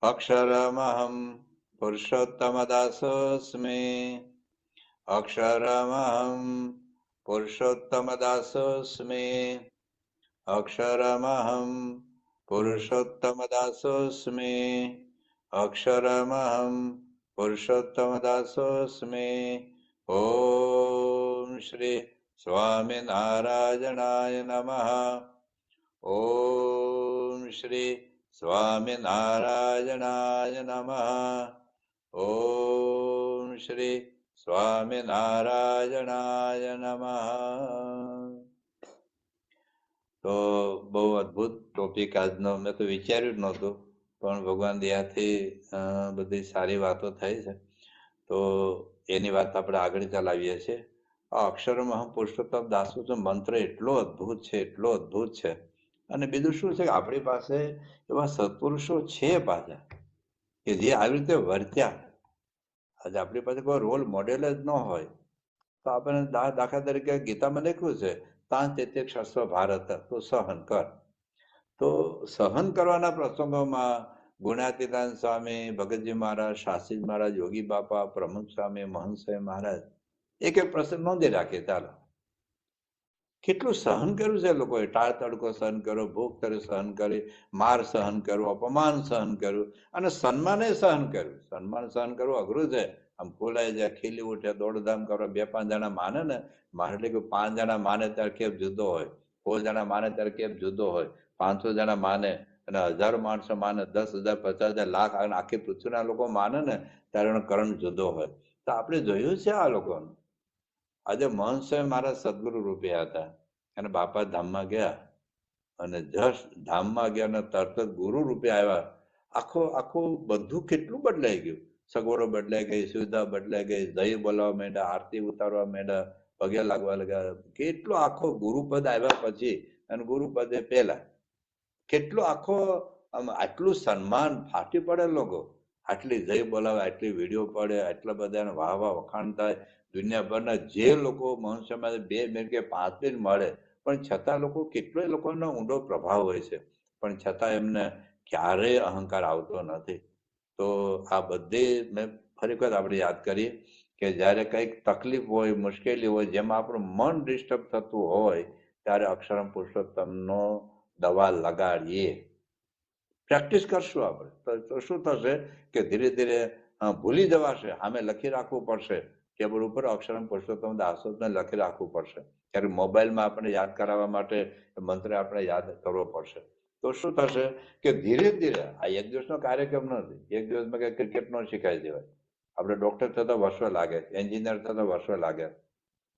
અક્ષરમહં પુરુષોત્તમદાસોऽસ્મિ. અક્ષરમહં પુરુષોત્તમદાસોऽસ્મિ. અક્ષરમહં પુરુષોત્તમદાસોऽસ્મિ. અક્ષરમહં પુરુષોત્તમદાસોऽસ્મિ. ઓમ શ્રી સ્વામિનારાયણાય નમઃ. ઓમ શ્રી સ્વામિનારાયણાય નમઃ. ઓમ શ્રી સ્વામિનારાયણાય નમઃ. તો બહુ અદભુત ટોપિક આજનો. મેં તો વિચાર્યું જ નહોતું, પણ ભગવાન દયાથી બધી સારી વાતો થઈ છે. તો એની વાત આપણે આગળ ચલાવીએ છીએ. આ અક્ષરમહં પુરુષોત્તમ દાસનો મંત્ર એટલો અદભુત છે, એટલો અદભુત છે. અને બીજું શું છે કે આપણી પાસે એવા સત્પુરુષો છે પાછા કે જે આવી રીતે વર્ત્યા. આજે આપણી પાસે કોઈ રોલ મોડેલ જ ન હોય તો આપણે દાખલા તરીકે ગીતામાં લખ્યું છે તાન તે ક્ષસ્વ ભારત, તો સહન કર. તો સહન કરવાના પ્રસંગોમાં ગુણાતીતાન સ્વામી, ભગતજી મહારાજ, શાસ્ત્રી મહારાજ, યોગી બાપા, પ્રમુખ સ્વામી, મહંત સ્વામી મહારાજ એક એક પ્રસંગ નોંધી રાખીએ. ચાલો, કેટલું સહન કર્યું છે લોકોએ. ટાળ તડકો સહન કર્યો, ભૂખ તરે સહન કરી, માર સહન કર્યું, અપમાન સહન કર્યું, અને સન્માને સહન કર્યું. સન્માન સહન કરવું અઘરું છે. આમ ખોલાઈ જાય, ખીલી ઉઠે, દોડધામ કરવા 2-5 જણા માને ને. મારે એટલે કે 5 જણા માને ત્યારે કેમ જુદો હોય, 16 જણા માને ત્યારે કેમ જુદો હોય, 500 જણા માને અને 1000 માણસો માને, 10,000, 50,000, લાખ, આખી પૃથ્વીના લોકો માને ને ત્યારે એનો કરંટ જુદો હોય. તો આપણે જોયું છે આ લોકોનું. આજે મહંત સ્વામી મારા સદગુરુ રૂપે હતા અને બાપા ધામમાં ગયા, અને જસ્ટ ધામમાં ગયા અને તરત જ ગુરુ રૂપે આવ્યા. આખું બધું કેટલું બદલાઈ ગયું. સગવડો બદલાઈ ગઈ, સુવિધા બદલાઈ ગઈ, દહીં બોલાવવા માંડ્યા, આરતી ઉતારવા માંડ્યા, પગે લાગવા લાગ્યા. કેટલો આખો ગુરુપદ આવ્યા પછી અને ગુરુપદે પહેલા કેટલો આખો આટલું સન્માન ફાટી પડે લોકો. આટલી જય બોલાવે, આટલી વિડીયો પડે, આટલા બધા વાહ વાહ વખાણ થાય. દુનિયાભરના જે લોકો મહંત સમાજ 2 મિનિટ કે 5 મિનિટ મળે, પણ છતાં લોકો કેટલોય લોકોનો ઊંડો પ્રભાવ હોય છે, પણ છતાં એમને ક્યારેય અહંકાર આવતો નથી. તો આ બધી મેં ફરી વખત આપણે યાદ કરીએ કે જ્યારે કંઈક તકલીફ હોય, મુશ્કેલી હોય, જેમાં આપણું મન ડિસ્ટર્બ થતું હોય, ત્યારે અક્ષરમ પુરુષોત્તમનો દવા લગાડીએ. પ્રેક્ટિસ કરશું આપણે તો શું થશે કે ધીરે ધીરે ભૂલી જવાશે. આમે લખી રાખવું પડશે, ટેબલ ઉપર અક્ષરમ પુરુષોત્તમ દાસોને લખી રાખવું પડશે. ત્યારે મોબાઈલમાં આપણે યાદ કરાવવા માટે મંત્ર આપણે યાદ કરવો પડશે. તો શું થશે કે ધીરે ધીરે આ એક દિવસનો કાર્યક્રમ નથી. એક દિવસમાં કઈ ક્રિકેટ નો શીખાઈ દેવાય. આપણે ડોક્ટર થતા વર્ષો લાગે, એન્જિનિયર થતા વર્ષો લાગે.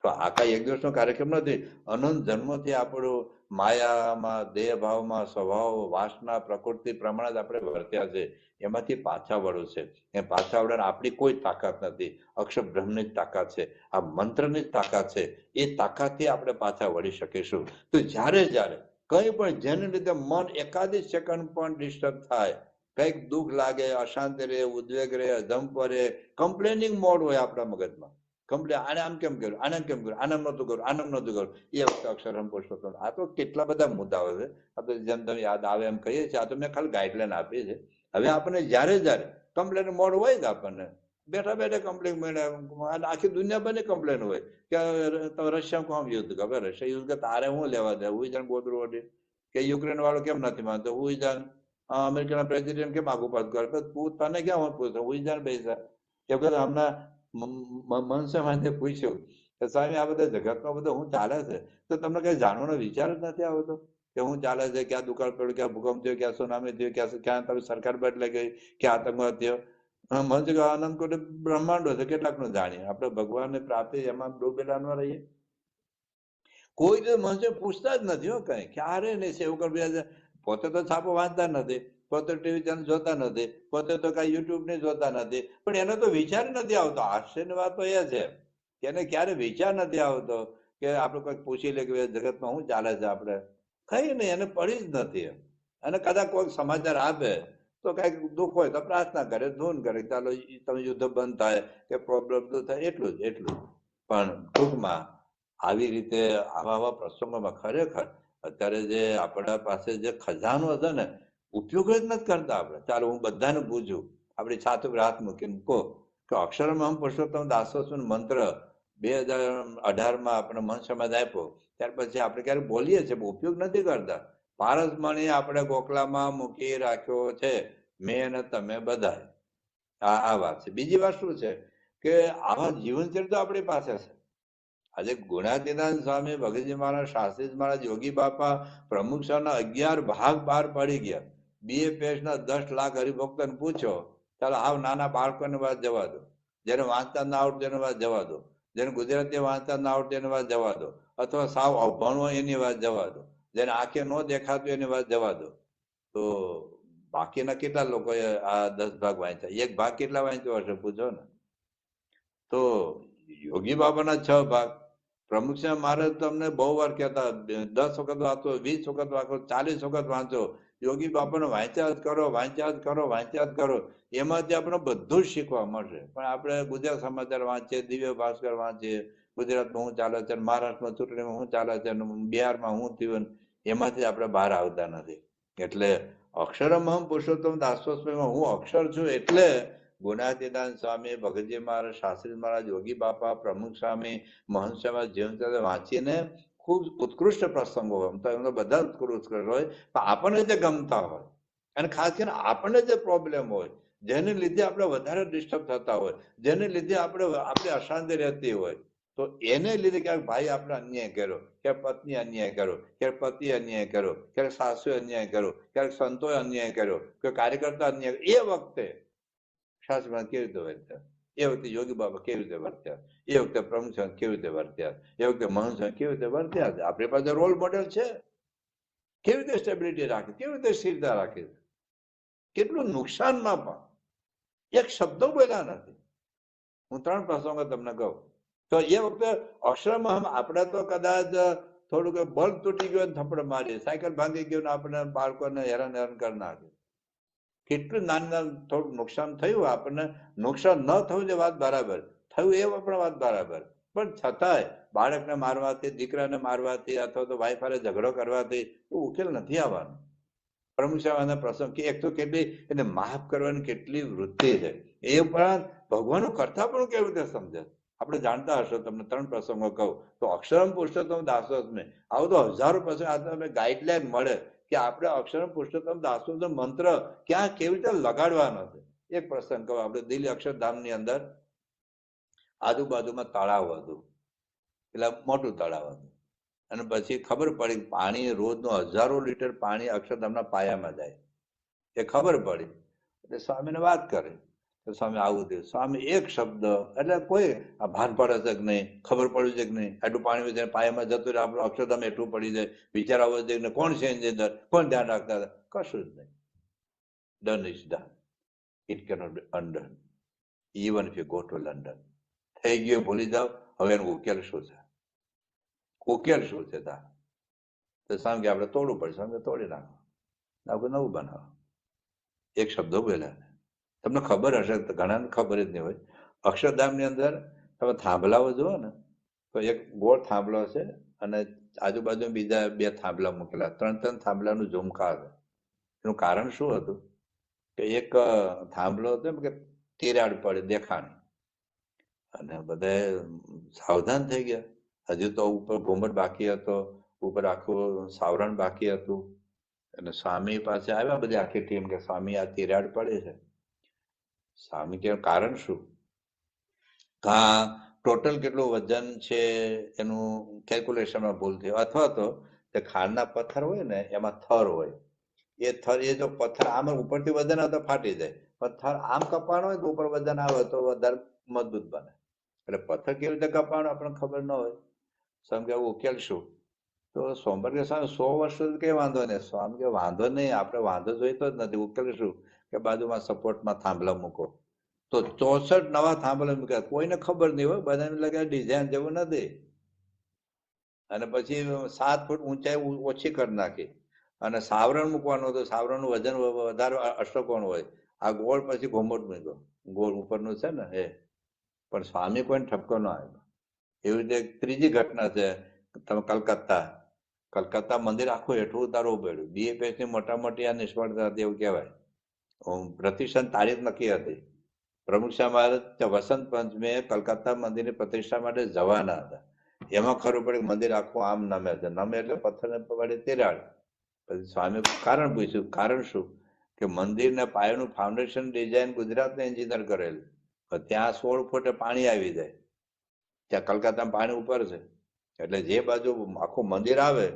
તો આ કઈ એક દિવસનો કાર્યક્રમ નથી. અનંત જન્મથી આપણું માયામાં, દેહ ભાવમાં, સ્વભાવ, વાસના, પ્રકૃતિ પ્રમાણે જ આપણે વર્ત્યા છે. એમાંથી પાછા વળવું છે. એ પાછા વળવાની આપણી કોઈ તાકાત નથી. અક્ષર બ્રહ્મની જ તાકાત છે, આ મંત્રની જ તાકાત છે. એ તાકાતથી આપણે પાછા વળી શકીશું. તો જ્યારે જ્યારે કંઈ પણ જેને લીધે મન એકાદી સેકન્ડ પણ ડિસ્ટર્બ થાય, કંઈક દુઃખ લાગે, અશાંતિ રહે, ઉદ્વેગ રહે, અધંપ રહે, કમ્પ્લેનિંગ મોડ હોય આપણા મગજમાં, કમ્પ્લેન, આને આમ કેમ કર્યું, આને કેમ કર્યું, આને નહોતું કર્યું, આને નહોતું કર્યું, એ વખતે અક્ષરમ પુરુષોત્તમ. આ તો કેટલા બધા મુદ્દાઓ છે. આ તો જેમ તમે યાદ આવે એમ કહીએ છીએ. આ તો મેં ખાલી ગાઈડલાઈન આપી છે. હવે આપણને જ્યારે જ્યારે કમ્પ્લેન મોડ હોય ને, આપણને બેઠા બેઠા કમ્પ્લેન મળ્યા, આખી દુનિયા બની કમ્પ્લેન હોય કે રશિયા કોમ યુદ્ધ કરે, રશિયા યુદ્ધ કે તારે હું લેવા દે, હું જાણ ગોદરું ઓડી, કે યુક્રેન વાળો કેમ નથી માનતો, હું જાણ અમેરિકાના પ્રેસિડેન્ટ કેમ આગુ પાછું કરે, તું તને ક્યાં હું પૂછું, હું જાણ બેસા. કેમ કે હમણાં મનસામાને પૂછ્યું કે સ્વામી આ બધા જગતમાં બધું હું ચાલે છે, તો તમને કઈ જાણવાનો વિચાર જ નથી આવતો કે હું ચાલે છે, ક્યાં દુકાળ પડ્યું, ક્યાં ભૂકંપ થયો, ક્યાં સુનામી થયું, ક્યાં તમે સરકાર બદલાઈ ગઈ, ક્યાં આતંકવાદ થયો. મનસુખ આનંદ કોટી બ્રહ્માંડો છે, કેટલાકનું જાણીએ. આપણે ભગવાનની પ્રાપ્તિ એમાં ડૂબેલા ન રહીએ. કોઈ તો મનસુખ પૂછતા જ નથી હો, કઈ ક્યારે નહીં. સેવક પોતે તો છાપો વાંચતા નથી, પોતે ટીવી ચેનલ જોતા નથી, પોતે તો કઈ યુટ્યુબ ને જોતા નથી, પણ એનો તો વિચાર નથી આવતો. આશ્ચર્યની વાત તો એ છે કે એને ક્યારે વિચાર નથી આવતો કે આપણે કોઈ પૂછી લે કે જગતમાં શું ચાલે છે, આપણે કઈ નહીં, એને પડી જ નથી. અને કદાચ કોઈ સમાચાર આપે તો કઈક દુઃખ હોય તો પ્રાર્થના કરે, ધૂન કરે, ચાલો તમે યુદ્ધ બંધ થાય કે પ્રોબ્લેમ દૂર થાય, એટલું જ એટલું. પણ ટૂંકમાં આવી રીતે આવા પ્રસંગોમાં ખરેખર અત્યારે જે આપણા પાસે જે ખજાનો છે ને, ઉપયોગ જ નથી કરતા આપણે. ચાલો હું બધાને પૂછું, આપણી છાત ઉપર હાથ મૂકીને કહો કે અક્ષરમહમ પુરુષોત્તમ દાસોસ્મ મંત્ર 2018 આપણે મન સમાજ આપ્યો, ત્યાર પછી આપણે ક્યારેક બોલીએ છીએ, ઉપયોગ નથી કરતા. પારસમણી આપણે ગોખલામાં મૂકી રાખ્યો છે, મેં અને તમે બધા. આ વાત છે. બીજી વાત શું છે કે આવા જીવનચરિત્ર આપણી પાસે છે. આજે ગુણાતીતાનંદ સ્વામી, ભગતજી મહારાજ, શાસ્ત્રીજી મહારાજ, યોગી બાપા, પ્રમુખ સ્વામીના 11 ભાગ બહાર પડી ગયા. BA ના 10 લાખ હરિભક્તોને પૂછો, ચાલો આવ નાના બાળકોની વાત જવા દો, જેને વાંચતા ના આવડતું એની વાત જવા દો, જેને ગુજરાતી વાંચતા ના આવડતું એની વાત જવા દો, અથવા સાવ અભણ હોય એની વાત જવા દો, જેને આંખે ન દેખાતું એની વાત જવા દો, તો બાકીના કેટલા લોકોએ આ 10 ભાગ વાંચ્યા? 1 ભાગ કેટલા વાંચ્યો હશે પૂછો ને. તો યોગી બાબાના 6 ભાગ, પ્રમુખ સ્વામી મહારાજ તમને બહુ વાર કહેતા 10 વખત વાંચો, 20 વખત વાંચો, 40 વખત વાંચો. યોગી બાપાને વાંચ્યા જ કરો, વાંચ્યા જ કરો, વાંચ્યા જ કરો. એમાંથી આપણે બધું જ શીખવા મળશે. પણ આપણે ગુજરાત સમાચાર વાંચીએ, દિવ્ય ભાસ્કર વાંચીએ, ગુજરાતમાં શું ચાલે છે, મહારાષ્ટ્રમાં ચૂંટણીમાં શું ચાલે છે, બિહારમાં શું થયું, એમાંથી આપણે બહાર આવતા નથી. એટલે અક્ષરમહમ પુરુષોત્તમ દાસોસ્મીમાં હું અક્ષર છું એટલે ગુણાતીતાનંદ સ્વામી, ભગતજી મહારાજ, શાસ્ત્રી મહારાજ, યોગી બાપા, પ્રમુખ સ્વામી, મહંત સ્વામી જીવનચરિત્ર વાંચીને ખૂબ ઉત્કૃષ્ટ પ્રસંગો ગમતા, એમનો બધા ઉત્કૃષ્ટ હોય, પણ આપણને જે ગમતા હોય અને ખાસ કરીને આપણને જે પ્રોબ્લેમ હોય, જેને લીધે આપણે વધારે ડિસ્ટર્બ થતા હોય, જેને લીધે આપણે અશાંતિ રહેતી હોય, તો એને લીધે ક્યાંક ભાઈ આપણે અન્યાય કર્યો, ક્યાંક પત્ની અન્યાય કર્યો, ક્યાંક પતિ અન્યાય કર્યો, ક્યાંક સાસુએ અન્યાય કર્યો, ક્યાંક સંતોએ અન્યાય કર્યો, કે કાર્યકર્તા અન્યાય, એ વખતે શાસ્ત્રમાં કેવી રીતે વર્ત્યા, એ વખતે યોગી બાબા કેવી રીતે વર્ત્યા, એ વખતે પ્રમુખ સ્વામી કેવી રીતે વર્ત્યા, એ વખતે મહંત સ્વામી કેવી રીતે વર્ત્યા. આપણી પાસે રોલ મોડેલ છે. કેવી રીતે સ્ટેબિલિટી રાખી, કેવી રીતે સ્થિરતા રાખી, કેટલું નુકસાનમાં પણ એક શબ્દ બોલ્યા નથી. હું 3 પ્રસંગો તમને કહું. તો એ વખતે અક્ષરમહમ આપણે તો કદાચ થોડુંક બલ્બ તૂટી ગયો થપ્પડ મારીએ, સાયકલ ભાંગી ગયું ને આપણે બાળકોને હેરાન કરી નાખ્યું. કેટલું નાનું થોડું નુકસાન થયું, આપણને નુકસાન ન થયું એ વાત બરાબર, થયું એ પણ વાત બરાબર, પણ છતાંય બાળકને મારવાથી, દીકરાને મારવાથી, અથવા તો વાઈફ હારે ઝઘડો કરવાથી ઉકેલ નથી આવવાનો. પ્રમુખ સ્વામીના પ્રસંગ કે એક તો કેટલી એને માફ કરવાની કેટલી વૃત્તિ છે, એ ઉપરાંત ભગવાનનું કરતા પણ કેવી રીતે સમજે. આપણે જાણતા હશો, તમને 3 પ્રસંગો કહું તો અક્ષરમ પુરુષોત્તમ દાસોસ્મી, આવું તો હજારો પ્રસંગ આ તમે ગાઈડલાઈન મળે કે આપણે અક્ષરમ પુરુષોત્તમ દાસોસ્મ મંત્ર ક્યાં કેવી રીતે લગાડવાનો છે. એક પ્રસંગ કહું, આપણે દિલ્હી અક્ષરધામની અંદર આજુબાજુમાં તળાવ હતું, એટલે મોટું તળાવ હતું, અને પછી ખબર પડી પાણી રોજનું 1000 લીટર પાણી અક્ષરધામના પાયામાં જાય, એ ખબર પડી. એટલે સ્વામીને વાત કરે તો સ્વામી આવું થયું. સ્વામી એક શબ્દ, એટલે કોઈ ભાન પડે છે કે નહીં, ખબર પડી છે કે નહીં, આટલું પાણી જાય પાયામાં જતું રહે, આપણું અક્ષરધામ એટલું પડી જાય, વિચાર આવવો જોઈએ ને કોણ છે એની અંદર, કોણ ધ્યાન રાખતા હતા, કશું જ નહીં. Done is done, it cannot B અનડન even if you go to London. થઈ ગયું, ભૂલી જાઓ, હવે એનો ઉકેલ શું છે, ઉકેલ શું છે? તો સ્વામી કે આપણે તોડવું પડે. સ્વામી તોડી નાખો, આપણે નવું બનાવો. એક શબ્દો બોલ્યા. તમને ખબર હશે, ઘણાને ખબર જ નહીં હોય, અક્ષરધામની અંદર તમે થાંભલાઓ જુઓ ને, તો એક ગોળ થાંભલો છે અને આજુબાજુ બીજા 2 થાંભલા મૂકેલા, 3 થાંભલાનું ઝુમકા છે. એનું કારણ શું હતું કે એક થાંભલો હતો કે તિરાડ પડે દેખાણી, અને બધા સાવધાન થઈ ગયા. હજુ તો ઉપર ઘુમ્મટ બાકી હતો, ઉપર આખું સાવરણ બાકી હતું, અને સ્વામી પાસે આવ્યા બધી આખી ટીમ કે સ્વામી આ તિરાડ પડે છે. સ્વામી કે કારણ શું? ટોટલ કેટલું વજન છે એનું કેલ્ક્યુલેશનમાં ભૂલ થઈ, અથવા તો જે ખાંડના પથ્થર હોય ને એમાં થર હોય, એ થર, એ જો પથ્થર આમ ઉપરથી વજન આવે તો ફાટી જાય, પથ્થર આમ કપાણો હોય તો ઉપર વજન આવે તો વધારે મજબૂત બને. એટલે પથ્થર કેવી રીતે કપાણો આપણને ખબર ન હોય. સ્વામી કે ઉકેલ શું? તો સોમવાર કે સ્વામી 100 વર્ષ સુધી કઈ વાંધો નહીં. સ્વામી કે વાંધો નહીં, આપણે વાંધો જોઈતો જ નથી, ઉકેલ શું કે બાજુમાં સપોર્ટમાં થાંભલા મૂકો. તો 64 નવા થાંભલા મૂક્યા, કોઈને ખબર નહીં હોય, બધાને લાગે ડિઝાઇન જેવું નથી. અને પછી 7 ફૂટ ઊંચાઈ ઓછી કરી નાખી, અને સાવરણ મૂકવાનું હતું, સાવરણનું વજન વધારે અષ્ટકોણ હોય, આ ગોળ પછી ઘુમ્મટ મૂક્યો, ગોળ ઉપરનું છે ને એ. પણ સ્વામી કોઈને ઠપકો ન આવ્યો. એવી રીતે ત્રીજી ઘટના છે, તમે કલકત્તા કલકત્તા મંદિર આખું હેઠું ઉતારવું પડ્યું. BFS ની મોટા મોટી આ નિષ્ફળતા હતી એવું કહેવાય. પ્રતિષ્ઠાની તારીખ નક્કી હતી. પ્રમુખ શાહ મહારાજ વસંત પંચમીએ કલકત્તા મંદિરની પ્રતિષ્ઠા માટે જવાના હતા. એમાં ખરું પડે મંદિર આખું આમ નમે છે. નમે એટલે પથ્થરને વડે તિરાડ. પછી સ્વામી કારણ પૂછ્યું, કારણ શું? કે મંદિરના પાયાનું ફાઉન્ડેશન ડિઝાઇન ગુજરાતના એન્જિનિયર કરેલું. ત્યાં 16 ફૂટે પાણી આવી જાય. ત્યાં કલકત્તામાં પાણી ઉપર છે એટલે જે બાજુ આખું મંદિર આવે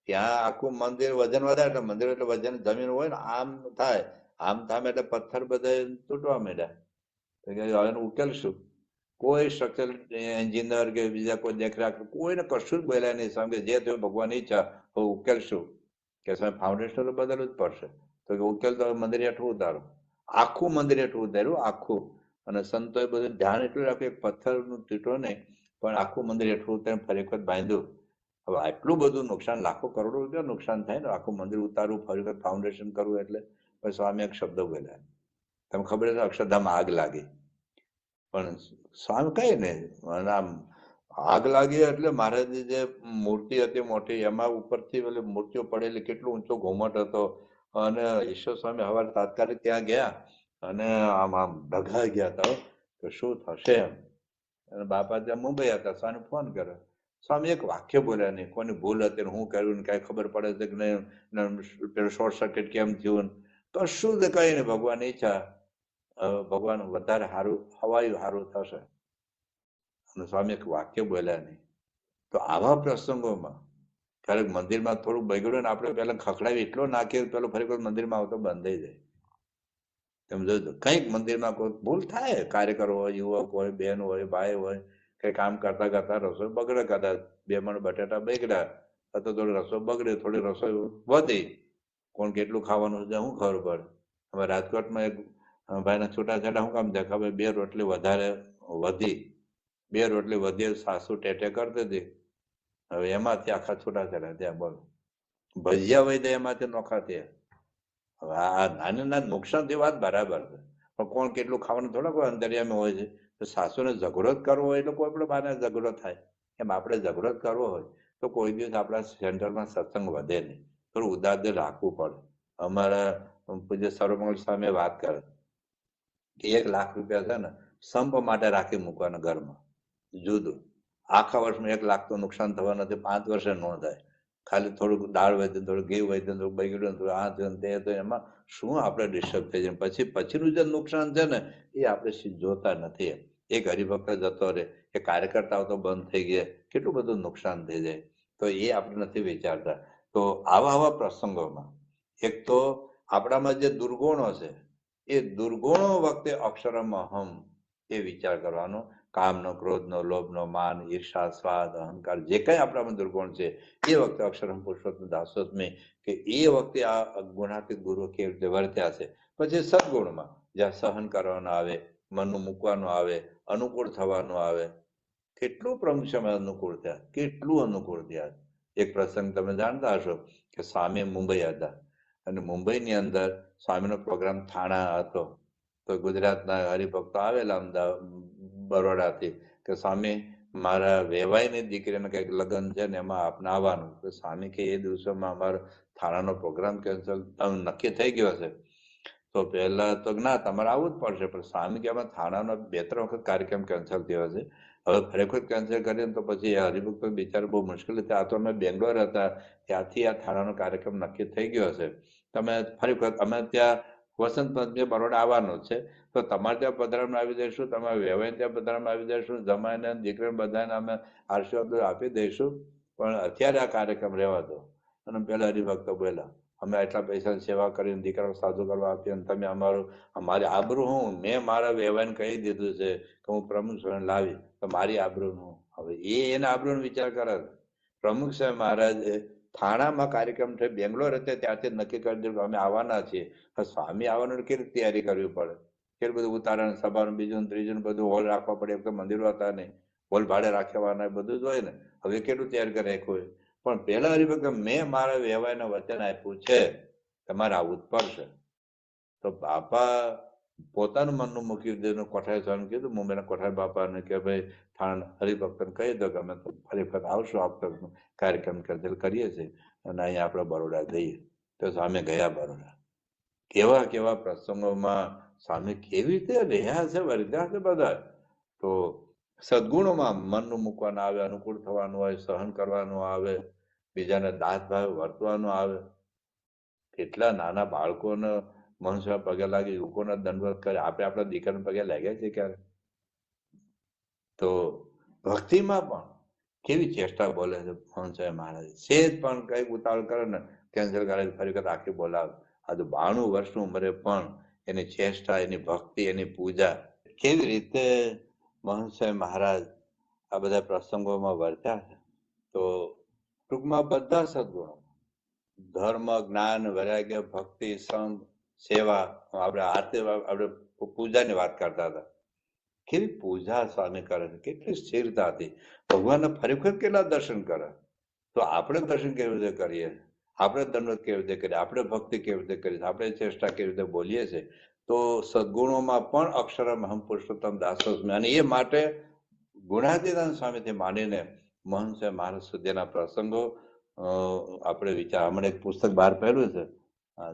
ત્યાં આખું મંદિર વજન વધારે, એટલે મંદિર એટલે વજન જમીન હોય ને આમ થાય, આમ થાય એટલે પથ્થર બધા તૂટવા માંડ્યા. હવે ઉકેલ શું? કોઈ સ્ટ્રક્ચરલ એન્જિનિયર કે બીજા કોઈ દેખરેખ કોઈને કશું જ બોલ્યા નહીં. સામે જે થયું ભગવાનની ઈચ્છા. તો ઉકેલ શું? કે સાહેબ ફાઉન્ડેશન તો બદલવું જ પડશે. તો કે ઉકેલ તો મંદિર હેઠું ઉતારો. આખું મંદિર હેઠું ઉતાર્યું, આખું. અને સંતોએ બધું ધ્યાન એટલું રાખ્યું, એક પથ્થરનું તૂટો નહીં પણ આખું મંદિર હેઠું ઉતારીને ફરી વખત બાંધ્યું. હવે આટલું બધું નુકસાન, લાખો કરોડો રૂપિયા નુકસાન થાય ને આખું મંદિર ઉતારવું, ફરી વખત ફાઉન્ડેશન કરવું. એટલે પછી સ્વામી એક શબ્દ બોલ્યા, તમે ખબર છે અક્ષરધામમાં આગ લાગી. પણ સ્વામી કઈ નહીં, આમ આગ લાગી એટલે મહારાજની જે મૂર્તિ હતી મોટી એમાં ઉપરથી પેલી મૂર્તિઓ પડેલી, કેટલો ઊંચો ઘુમટ હતો. અને ઈશ્વર સ્વામી હવારે તાત્કાલિક ત્યાં ગયા અને આમ આમ ડઘાઈ ગયા હતા કે શું થશે એમ. અને બાપા ત્યાં મુંબઈ હતા. સ્વામી ફોન કર્યો. સ્વામી એક વાક્ય બોલ્યા નહીં. કોની ભૂલ હતી, હું કર્યું ને કઈ ખબર પડે છે કે નહીં, પેલું શોર્ટ સર્કિટ કેમ થયું, કશું જ કઈ નહીં. ભગવાનની ઈચ્છા, ભગવાન વધારે સારું હવાયું સારું થશે. અને સ્વામી એક વાક્ય બોલ્યા નહીં. તો આવા પ્રસંગોમાં ક્યારેક મંદિરમાં થોડું બગડ્યું ને આપણે પેલા ખખડાવી એટલો નાખીએ, પેલો ફરી કોઈ મંદિરમાં આવતો બંધ થઈ જાય. તમે જોજો કંઈક મંદિરમાં કોઈ ભૂલ થાય, કાર્યકર હોય, યુવક હોય, બહેન હોય, ભાઈ હોય, કઈ કામ કરતા કરતા રસોઈ બગડે, કદાચ 2 મણ બટેટા બગડ્યા અથવા થોડી રસોઈ બગડે, થોડી રસોઈ વધી, કોણ કેટલું ખાવાનું છે શું ખબર પડે. હવે રાજકોટમાં એક ભાઈના છૂટાછેડા શું કામ થયા ખબર? 2 રોટલી વધારે વધી, 2 રોટલી વધી, સાસુ ટેટે કરતી હતી. હવે એમાંથી આખા છૂટાછેડા ત્યાં. બોલો, ભજીયા વહી દે એમાંથી નોખા થયા. હવે આ નાની નાની નુકસાનથી વાત બરાબર છે, પણ કોણ કેટલું ખાવાનું થોડા કોઈ અંતર્યામી હોય છે. તો સાસુને ઝઘડો જ કરવો હોય એટલે કોઈ પણ બાને ઝઘડો થાય. એમ આપણે ઝઘડો જ કરવો હોય તો કોઈ દિવસ આપણા સેન્ટરમાં સત્સંગ વધે નહીં. થોડું ઉદાર દિલ રાખવું પડે. અમારા પૂજ્ય સર્વમંગલ સ્વામી વાત કરે કે 1 લાખ રૂપિયા છે ને સંપ માટે રાખી મૂકવાના ઘરમાં, જુદું. આખા વર્ષમાં 1 લાખ તો નુકસાન થવા નથી, 5 વર્ષે ન થાય. ખાલી થોડુંક દાળ વધે, થોડું ઘી વધે, થોડું બગડ્યું, થોડું આ થયું તે તો એમાં શું આપણે ડિસ્ટર્બ થઈ જાય. પછીનું જે નુકસાન છે ને એ આપણે જોતા નથી. એક હરિભક્ત જતો રહે, એ કાર્યકર્તાઓ તો બંધ થઈ ગયા, કેટલું બધું નુકસાન થઈ જાય. તો એ આપણે નથી વિચારતા. તો આવા પ્રસંગોમાં એક તો આપણામાં જે દુર્ગુણો છે એ દુર્ગુણો વખતે અક્ષરમ અહમ એ વિચાર કરવાનો. કામનો, ક્રોધનો, લોભનો, માન, ઈર્ષા, સ્વાદ, અહંકાર, જે કઈ આપણામાં દુર્ગુણ છે એ વખતે અક્ષરમ પુરુષોત્તમ દાસોત્મી કે એ વખતે આ ગુણાતીત ગુરુ કેવી રીતે વર્ત્યા છે. પછી સદગુણમાં જ્યાં સહન કરવાનું આવે, મનનું મૂકવાનું આવે, અનુકૂળ થવાનું આવે, કેટલું પ્રમુખ સમય અનુકૂળ થયા, કેટલું અનુકૂળ થયા. એક પ્રસંગ તમે જાણતા હશો કે સ્વામી મુંબઈ હતા અને મુંબઈની અંદર સ્વામીનો પ્રોગ્રામ થાણા હતો. તો ગુજરાતના હરિભક્તો આવેલા અમદાવાદ બરોડાથી કે સ્વામી મારા વેવાઈની દીકરીને કંઈક લગ્ન છે ને એમાં આપને આવવાનું. તો સ્વામી કે એ દિવસોમાં અમારો થાણાનો પ્રોગ્રામ કેન્સલ નક્કી થઈ ગયો છે. તો પહેલા તો ના તમારે આવવું જ પડશે, પણ સ્વામી કે અમે થાણાનો 2-3 વખત કાર્યક્રમ કેન્સલ થયો છે, હવે ફરી વખત કેન્સલ કરીએ તો પછી હરિભક્તો બિચારા બહુ મુશ્કેલી થાય. આ તો અમે બેંગ્લોર હતા ત્યાંથી આ થાણાનો કાર્યક્રમ નક્કી થઈ ગયો છે, તમે ફરી વખત અમે ત્યાં વસંત પંચમી બરોડા આવવાનું છે, તો તમારે ત્યાં પધરામણ આવી જઈશું, તમારે વેવાઈને ત્યાં પધરામણ આવી જઈશું, જમાઈને દીકરીને બધાને અમે આશીર્વાદ આપી દઈશું, પણ અત્યારે આ કાર્યક્રમ રહેવા દો. અને પેલા હરિભક્તો બોલ્યા અમે આટલા પૈસાની સેવા કરીને દીકરાઓ સાધુ કરવા આપી અને તમે અમારી આબરૂ હું, મેં મારા વેવાઈને કહી દીધું છે કે હું પ્રમુખ સ્વામી લાવી તો મારી આબરૂનું. હવે એના આબરૂનો વિચાર કરે. પ્રમુખ સાહેબ મહારાજે થાણામાં કાર્યક્રમ છે, બેંગ્લોર હતા ત્યાંથી નક્કી કરી દીધું અમે આવવાના છીએ. સ્વામી આવવાનું કેવી તૈયારી કરવી પડે, કેટલું બધું ઉતારણ, સભાનું, બીજું ત્રીજું બધું હોલ રાખવા પડે. એક તો મંદિરો હતા નહીં, હોલ ભાડે રાખવાના બધું જ હોય ને. હવે કેટલું તૈયાર કરે હોય. પણ પેલા હરિભક્ત મેં મારા વેવાઈને વચન આપ્યું છે તમારે આવવું જ પડશે. તો બાપા પોતાનું મનનું મૂકી દીધું. કોઠારી સ્વામી કીધું મુંબઈના કોઠારી બાપાને કે ભાઈ થાણ હરિભક્તને કહી દો કે અમે ફરી વખત આવશું, આપણે કાર્યક્રમ કરીએ છીએ અને અહીંયા આપણે બરોડા જઈએ. તો સ્વામી ગયા બરોડા. કેવા કેવા પ્રસંગોમાં સ્વામી કેવી રીતે રહ્યા છે, વર્ત્યા છે બધા. તો સદગુણોમાં મનનું મૂકવાનું આવે, અનુકૂળ થવાનું હોય, સહન કરવાનું આવે, બીજાને દાસ ભાવે વર્તવાનું આવે. કેટલા નાના બાળકોને મનુષ્ય પગે લાગે, યુવકોને દંડવત કરે. આપણે આપણા દીકરાને પગે લાગ્યા છે ક્યારે? તો ભક્તિમાં પણ કેવી ચેષ્ટા બોલે છે મનુષ્ય મહારાજ. સેજ પણ કઈ ઉતાવળ કરે ને કેન્સલ કરે, ફરી વખત આખી બોલાવે. આ તો 92 વર્ષની ઉંમરે પણ એની ચેષ્ટા, એની ભક્તિ, એની પૂજા કેવી રીતે મહંસય મહારાજ આ બધા પ્રસંગોમાં વર્ત્યા છે. તો ટૂંકમાં બધા સદગુણો, ધર્મ, જ્ઞાન, વૈરાગ્ય, ભક્તિ, સંત, સેવા, આપણે આરતી, આપણે પૂજાની વાત કરતા હતા. કેવી પૂજા સ્વામી કરે છે, કેટલી સ્થિરતાથી. ભગવાનને ફરી વખત કેટલા દર્શન કરે. તો આપણે દર્શન કેવી રીતે કરીએ, આપણે દંડવત કેવી રીતે કરીએ, આપણે ભક્તિ કેવી રીતે કરીએ, આપણે ચેષ્ટા કેવી રીતે બોલીએ છીએ. તો સદગુણોમાં પણ અક્ષરમ હમ પુરુષોત્તમ દાસોસ્મિ. અને એ માટે ગુણાતીતાન સ્વામીથી માંડીને મહંસય મહારાજ સુધીના પ્રસંગો આપણે વિચાર. હમણાં એક પુસ્તક બહાર પડ્યું છે,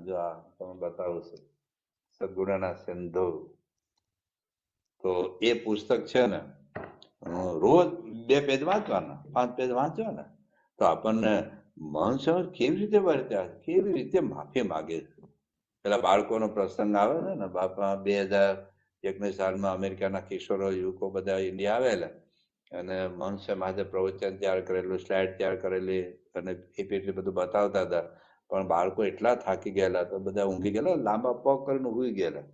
જો આ તમે બતાવું છું, સદગુણોના સિંધુ. તો એ પુસ્તક છે ને, રોજ 2 પેજ વાંચવાના, 5 પેજ વાંચવાના, તો આપણને મહંસય કેવી રીતે વર્ત્યા, કેવી રીતે માફી માગે છે. પેલા બાળકોનો પ્રસંગ આવે છે ને, બાપા 2001ની સાલમાં અમેરિકાના કિશોરો, યુવકો બધા ઇન્ડિયા આવેલા અને મહંસય મહારાજે પ્રવચન તૈયાર કરેલું, સ્લાઇડ તૈયાર કરેલી અને પીપીટી બધું બતાવતા હતા. પણ બાળકો એટલા થાકી ગયેલા તો બધા ઊંઘી ગયેલા, લાંબા પગ કરીને ઊંઘી ગયેલા.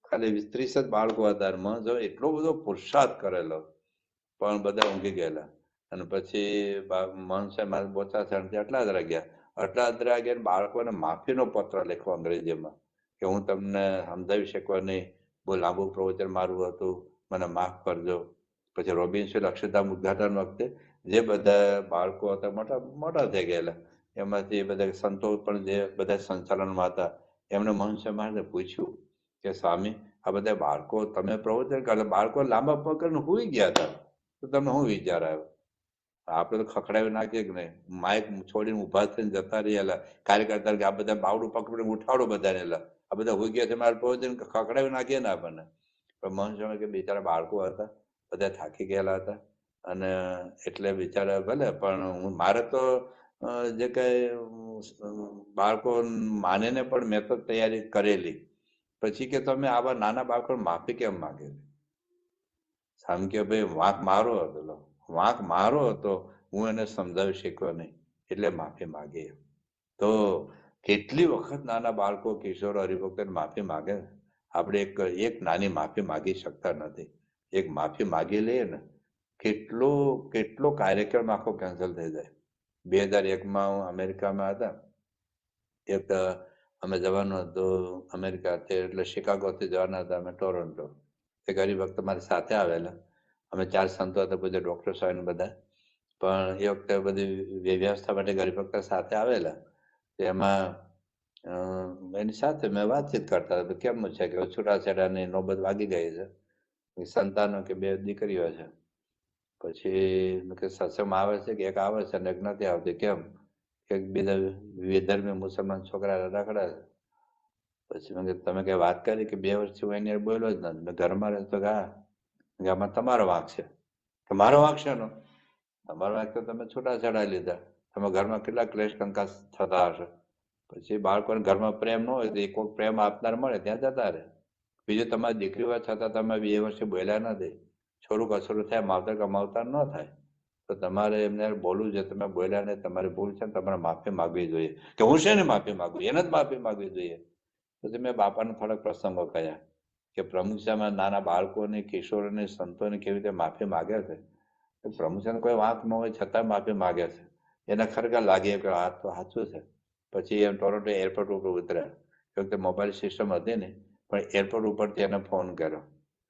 ખાલી 20-30 જ બાળકો હતા. મહંસય એટલો બધો પુરુષાર્થ કરેલો પણ બધા ઊંઘી ગયેલા. અને પછી મહંસય મહારાજ બોચાસણ આટલા જ રહ્યા. આટલા જ રહ્યા બાળકોને માફીનો પત્ર લખો અંગ્રેજીમાં કે હું તમને સમજાવી શકવા નહીં, બહુ લાંબુ પ્રવચન મારું હતું, મને માફ કરજો. પછી રોબિન્સન અક્ષરધામ ઉદઘાટન વખતે જે બધા બાળકો હતા મોટા મોટા થઈ ગયેલા, એમાંથી બધા સંતો પણ જે બધા સંચાલનમાં હતા, એમણે મહંસય મહારાજે પૂછ્યું કે સ્વામી, આ બધા બાળકો તમે પ્રવચન કરે, બાળકો લાંબા પગ કરીને સૂઈ ગયા હતા, તો તમને શું વિચાર આવ્યો? આપણે તો ખખડાવી નાખીએ કે નહીં, માઇક છોડીને ઉભા થઈને જતા રહેલા કાર્યકર્તા કે આ બધા બાવડું પકડીને ઉઠાડો બધાને, આ બધા હોઈ ગયા છે મારે પ્રવચન, ખખડાવી નાખીએ ને આપણને. પણ મહંસય કે બિચારા બાળકો હતા, બધા થાકી ગયેલા હતા અને એટલે બિચારા ભલે, પણ મારે તો જે કઈ બાળકો માનીને પણ મેં તો તૈયારી કરેલી. પછી કે તમે આવા નાના બાળકો માફી કેમ માંગે? સામ કે ભાઈ વાંક મારો હતો, વાંક મારો હતો, હું એને સમજાવી શક્યો નહીં એટલે માફી માગી. તો કેટલી વખત નાના બાળકો, કિશોરો, હરિભક્તોને માફી માગે. આપણે એક નાની માફી માગી શકતા નથી. એક માફી માગી લઈએ ને, કેટલો કાર્યક્રમ આખો કેન્સલ થઈ જાય. 2001માં હું અમેરિકામાં હતા, એક અમે જવાનું હતું અમેરિકા, એટલે શિકાગોથી જવાના હતા અમે ટોરોન્ટો. એક હરિભક્ત મારી સાથે આવેલા, અમે 4 સંતો હતા, બધા ડોક્ટર સાહેબ બધા. પણ એ વખતે બધી વ્યવસ્થા માટે હરિભક્ત સાથે આવેલા. એમાં એની સાથે મેં વાતચીત કરતા હતા, કેમ છે કે છૂટાછેડાની નોબત વાગી ગઈ છે, સંતાનો કે 2 દીકરીઓ છે. પછી કે સત્સંગમાં આવે છે કે એક આવે છે અને એક નથી આવતી, કેમ? કે બીજા વિધર્મી મુસલમાન છોકરા રખડે છે. પછી મેં કીધું તમે કઈ વાત કરી કે 2 વર્ષથી હું એની બોલ્યો જ નથી, મેં ઘરમાં રહેતો કે હા, આમાં તમારો વાંક છે. કે મારો વાંક છે એનો? તમારો વાંક તો તમે છૂટાછેડા લીધા, તમે ઘરમાં કેટલા ક્લેશ કંકાસ થતા હશે. પછી બાળકોને ઘરમાં પ્રેમ ન હોય તો એ કોઈ પ્રેમ આપનાર મળે ત્યાં જતા રહે. બીજું તમારી દીકરી હોય છતાં તમે 2 વર્ષથી બોલ્યા નથી, છોડું કસોડું થાય, માવતર કમાવતર ન થાય, તો તમારે એમને બોલવું છે તમે બોલ્યા નહીં, તમારી ભૂલ છે, તમારે માફી માગવી જોઈએ. કે હું શેની માફી માગું, એને જ માફી માગવી જોઈએ. પછી મેં બાપાને થોડાક પ્રસંગો કહ્યા કે પ્રમુખસામાં નાના બાળકોની, કિશોરોની, સંતોની કેવી રીતે માફી માગે છે. પ્રમુખસાને કોઈ વાંક ન હોય છતાં માફી માગે છે. એને ખરેખર લાગે કે આ તો સાચું છે. પછી એમ ટોરોન્ટો એરપોર્ટ ઉપર ઉતર્યા. એ વખતે મોબાઈલ સિસ્ટમ હતી ને, પણ એરપોર્ટ ઉપરથી એને ફોન કર્યો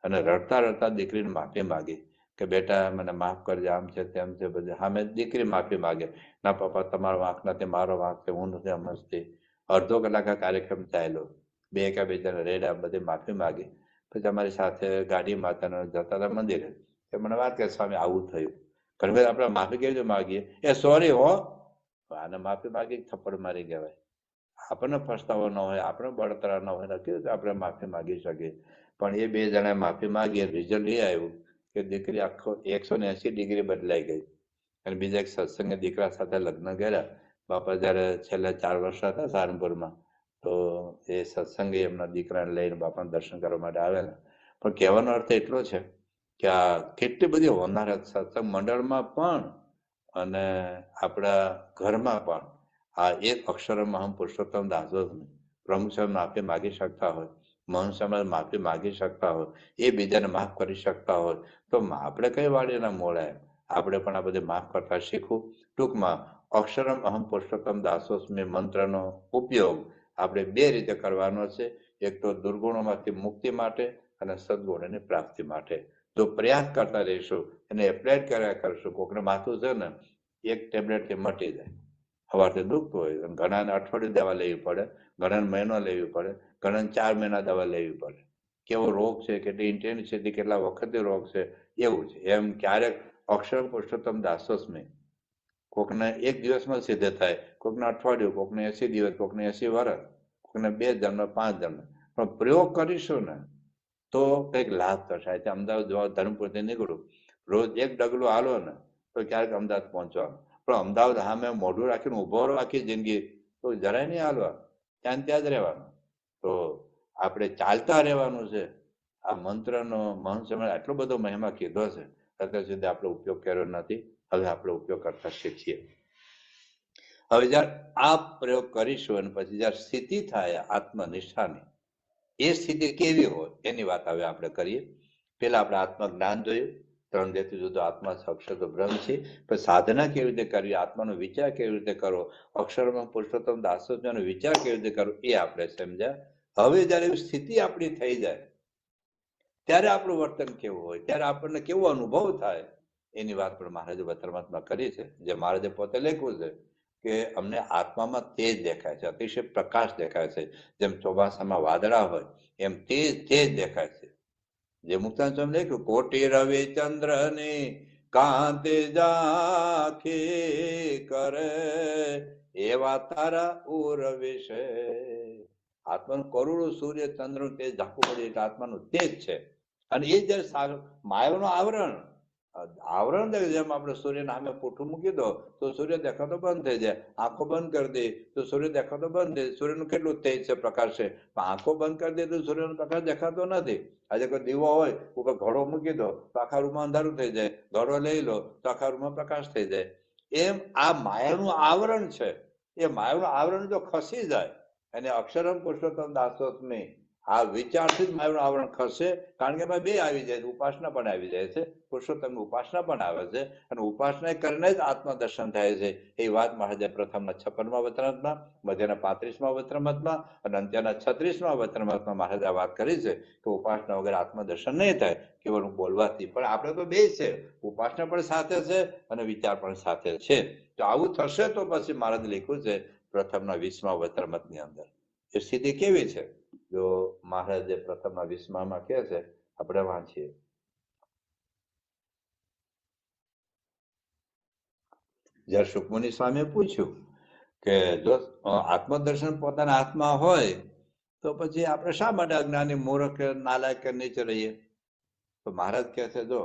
અને રડતા રડતા દીકરીને માફી માગી કે બેટા મને માફ કરજે, આમ છે તેમ છે. બધે હા, મેં દીકરી માફી માગે, ના પપ્પા તમારો વાંક નથી, મારો વાંક છે, હું નથી સમજતી. અડધો કલાક આ કાર્યક્રમ ચાલ્યો, બે એકાબીજાને રેડા, બધી માફી માગી. પછી અમારી સાથે ગાડીમાં હતા જતા હતા મંદિરે, એ મને વાત કરે, સ્વામી આવું થયું. ઘણી વખત આપણે માફી કેવી રીતે માગીએ, એ સોરી હો, આને માફી માગી થપ્પડ મારી કહેવાય. આપણને પસ્તાવો ન હોય, આપણે બળતરા ન હોય, કેવી રીતે આપણે માફી માગી શકીએ. પણ એ બે જણાએ માફી માગી, રિઝલ્ટ એ આવ્યું કે દીકરી આખો 180 ડિગ્રી બદલાઈ ગઈ. અને બીજા એક સત્સંગી દીકરા સાથે લગ્ન કર્યા. બાપા જયારે છેલ્લા 4 વર્ષ હતા સારંગપુરમાં, તો એ સત્સંગી એમના દીકરાને લઈને બાપાના દર્શન કરવા માટે આવેલા. પણ કહેવાનો અર્થ એટલો છે કે આ કેટલી બધી હોનારત સત્સંગ મંડળમાં પણ અને આપણા ઘરમાં પણ આ એક અક્ષરમહમ પુરુષોત્તમ દાસો પ્રમુખ સાહેબ માફી માગી શકતા હોય, મહંત સાહેબ માફી માગી શકતા હોય, એ બીજાને માફ કરી શકતા હોય, તો આપણે કઈ વાળીના મોડાય, આપણે પણ આ બધે માફ કરતા શીખવું. ટૂંકમાં અક્ષરમ અહમ પુરુષોત્તમ દાસોસ્મી મંત્રનો ઉપયોગ આપણે બે રીતે કરવાનો છે. એક તો દુર્ગુણોમાંથી મુક્તિ માટે અને સદગુણોની પ્રાપ્તિ માટે. જો પ્રયાસ કરતા રહીશું, એને એપ્લાય કર્યા કરશું, કોકને માથું છે ને એક ટેબ્લેટથી મટી જાય. સવારથી દુખતું હોય, ઘણાને અઠવાડિયું દવા લેવી પડે, ઘણાને મહિનો લેવી પડે, ઘણાને 4 મહિના દવા લેવી પડે. કેવો રોગ છે, કેટલી ઇન્ટેન્સિટી, કેટલા વખતથી રોગ છે, એવું છે. એમ ક્યારેક અક્ષર પુરુષોત્તમ દાસોસ્મી કોકને 1 દિવસમાં સિદ્ધ થાય, કોકને અઠવાડિયું, કોકને 80 દિવસ, કોકને 80 વર્ષ, કોકને 2 જન્મ, 5 જન્મ. પણ પ્રયોગ કરીશું ને તો કંઈક લાભ થશે. અમદાવાદ જવા ધર્મપુરથી નીકળું, રોજ 1 ડગલું હાલો ને તો ક્યારેક અમદાવાદ પહોંચવાનું. પણ અમદાવાદ સામે મોઢું રાખીને ઉભો રહો આખી જિંદગી તો જરાય નહીં હાલવા, ત્યાં જ રહેવાનું. તો આપણે ચાલતા રહેવાનું છે. આ મંત્રનો મહંત સમય આટલો બધો મહિમા કીધો છે, અત્યાર સુધી આપણે ઉપયોગ કર્યો નથી. હવે આપણે ઉપયોગ કરતા શીખીએ. હવે જયારે આ પ્રયોગ કરીશું અને પછી જયારે સ્થિતિ થાય આત્મનિષ્ઠાની, એ સ્થિતિ કેવી હોય એની વાત હવે આપણે કરીએ. પેલા આપણે આત્મજ્ઞાન જોયું, 3 દેહથી જુદો આત્મા અક્ષર તો બ્રહ્મ છે. પણ સાધના કેવી રીતે કરવી, આત્માનો વિચાર કેવી રીતે કરવો, અક્ષરમાં પુરુષોત્તમ દાસોનો વિચાર કેવી રીતે કરવો, એ આપણે સમજ્યા. હવે જયારે એવી સ્થિતિ આપણી થઈ જાય ત્યારે આપણું વર્તન કેવું હોય, ત્યારે આપણને કેવો અનુભવ થાય, એની વાત પણ મહારાજે વતરમતમાં કરી છે. જે મહારાજે પોતે લખ્યું છે કે અમને આત્મામાં તેજ દેખાય છે, અતિશય પ્રકાશ દેખાય છે. જેમ ચોમાસામાં વાદળા હોય એમ તેજ દેખાય છે. જે મુક્તાન સ્વામી લખ્યું, કોટી રવિ ચંદ્રની કાંતિ ઝાંખી કરે, એવા તારા ઉર વિશે. આત્માનું કરોડો સૂર્ય ચંદ્ર તેજ ઝાંખું પડે એટલે આત્માનું તેજ છે. અને એ જયારે માયાનું આવરણ જેમ આપણે સૂર્યના સામે પૂઠું મૂકી દો તો સૂર્ય દેખાતો બંધ થઈ જાય, આંખો બંધ કરી દે તો સૂર્ય દેખાતો બંધ થઈ જાય. સૂર્યનું કેટલું તેજ છે, પ્રકાશ છે, પણ આંખો બંધ કરી દે તો સૂર્યનો પ્રકાશ દેખાતો નથી. આજે કોઈ દીવો હોય ઉપર ઘડો મૂકી દો તો આખા રૂમમાં અંધારું થઈ જાય, ઘડો લઈ લો તો આખા રૂમમાં પ્રકાશ થઈ જાય. એમ આ માયાનું આવરણ છે. એ માયાનું આવરણ જો ખસી જાય, અને અક્ષરમ પુરુષોત્તમ દાસોસ્મી આ વિચારથી જ માયાનું આવરણ ખસે. કારણ કે એમાં બે આવી જાય છે, ઉપાસના પણ આવી જાય છે, પુરુષોત્તમ ઉપાસના પણ આવે છે, અને ઉપાસના કરીને જ આત્મદર્શન થાય છે. એ વાત મહારાજે પ્રથમના 56મા વચનામૃતમાં, મધ્યના 35મા વચનામૃતમાં અને અંત્યના 36મા વચનામૃતમાં મહારાજે આ વાત કરી છે કે ઉપાસના વગર આત્મદર્શન નહીં થાય, કેવળ બોલવાથી. પણ આપણે તો બે છે, ઉપાસના પણ સાથે છે અને વિચાર પણ સાથે છે. તો આવું થશે તો પછી મહારાજે લખ્યું છે પ્રથમના 20મા વચનામૃતની અંદર એ સ્થિતિ કેવી છે. જો મહારાજે પ્રથમના 20માં કહે છે, આપણે વાંચીએ. જયારે સુખમુનિ સ્વામીએ પૂછ્યું કે જો આત્મદર્શન પોતાના હાથમાં હોય તો પછી આપણે શા માટે અજ્ઞાની, મૂર્ખ, નાલાયક કે નીચે રહીએ. તો મહારાજ કહે છે, જો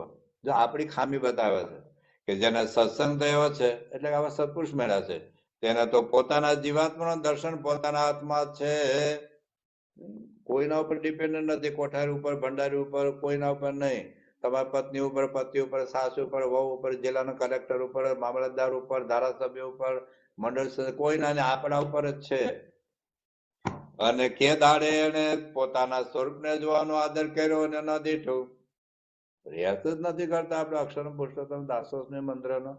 આપણી ખામી બતાવે છે કે જેને સત્સંગ થયો છે એટલે આવા સત્પુરુષ મળ્યા છે, તેને તો પોતાના જીવાત્માનું દર્શન પોતાના હાથમાં છે. કોઈના ઉપર ડિપેન્ડન્ટ નથી, કોઠારી ઉપર, ભંડારી ઉપર, કોઈના ઉપર નહીં. તમારા પત્ની ઉપર, પતિ ઉપર, સાસુ ઉપર, વહુ ઉપર, જિલ્લાના કલેક્ટર ઉપર, મામલતદાર ઉપર, ધારાસભ્ય ઉપર, મંડળ, કોઈના આપણા ઉપર જ છે. અને કે દાડે એને પોતાના સ્વરૂપને જોવાનો આદર કર્યો અને ન દીઠું. પ્રયાસ જ નથી કરતા આપણે અક્ષર પુરુષોત્તમ દાસોસ્મી મંત્રનો.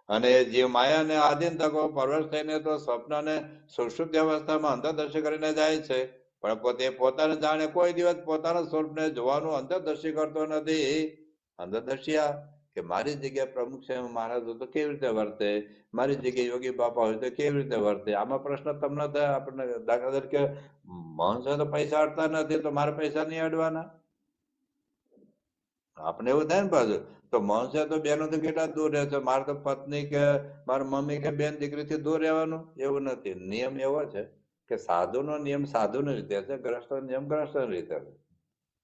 અને જે માયાને આધીન તકો પરવશ થઈને તો સ્વપ્નને સુષુપ્તિ અવસ્થામાં અંતર્દર્શી કરીને જાય છે, પણ પોતે પોતાને જાણે કોઈ દિવસ પોતાના સ્વરૂપને જોવાનું અંતર્દર્શી કરતો નથી. અંતર્દર્શી કે મારી જગ્યાએ પ્રમુખ છે મહારાજ હોય તો કેવી રીતે વર્તે, મારી જગ્યાએ યોગી બાપા હોય તો કેવી રીતે વર્તે. આમાં પ્રશ્ન તમને થાય આપણને. દાખલા તરીકે મહંત તો પૈસા અડતા નથી તો મારે પૈસા નહીં અડવાના. આપણે એવું થાય ને પાછું. તો મનુષ્ય તો બેનો થી કેટલા દૂર રહે છે, મારે તો પત્ની કે મારા મમ્મી કે બેન દીકરીથી દૂર રહેવાનું એવું નથી. નિયમ એવો છે કે સાધુનો નિયમ સાધુની રીતે છે, ગ્રસ્તનો નિયમ ગ્રસ્તની રીતે છે.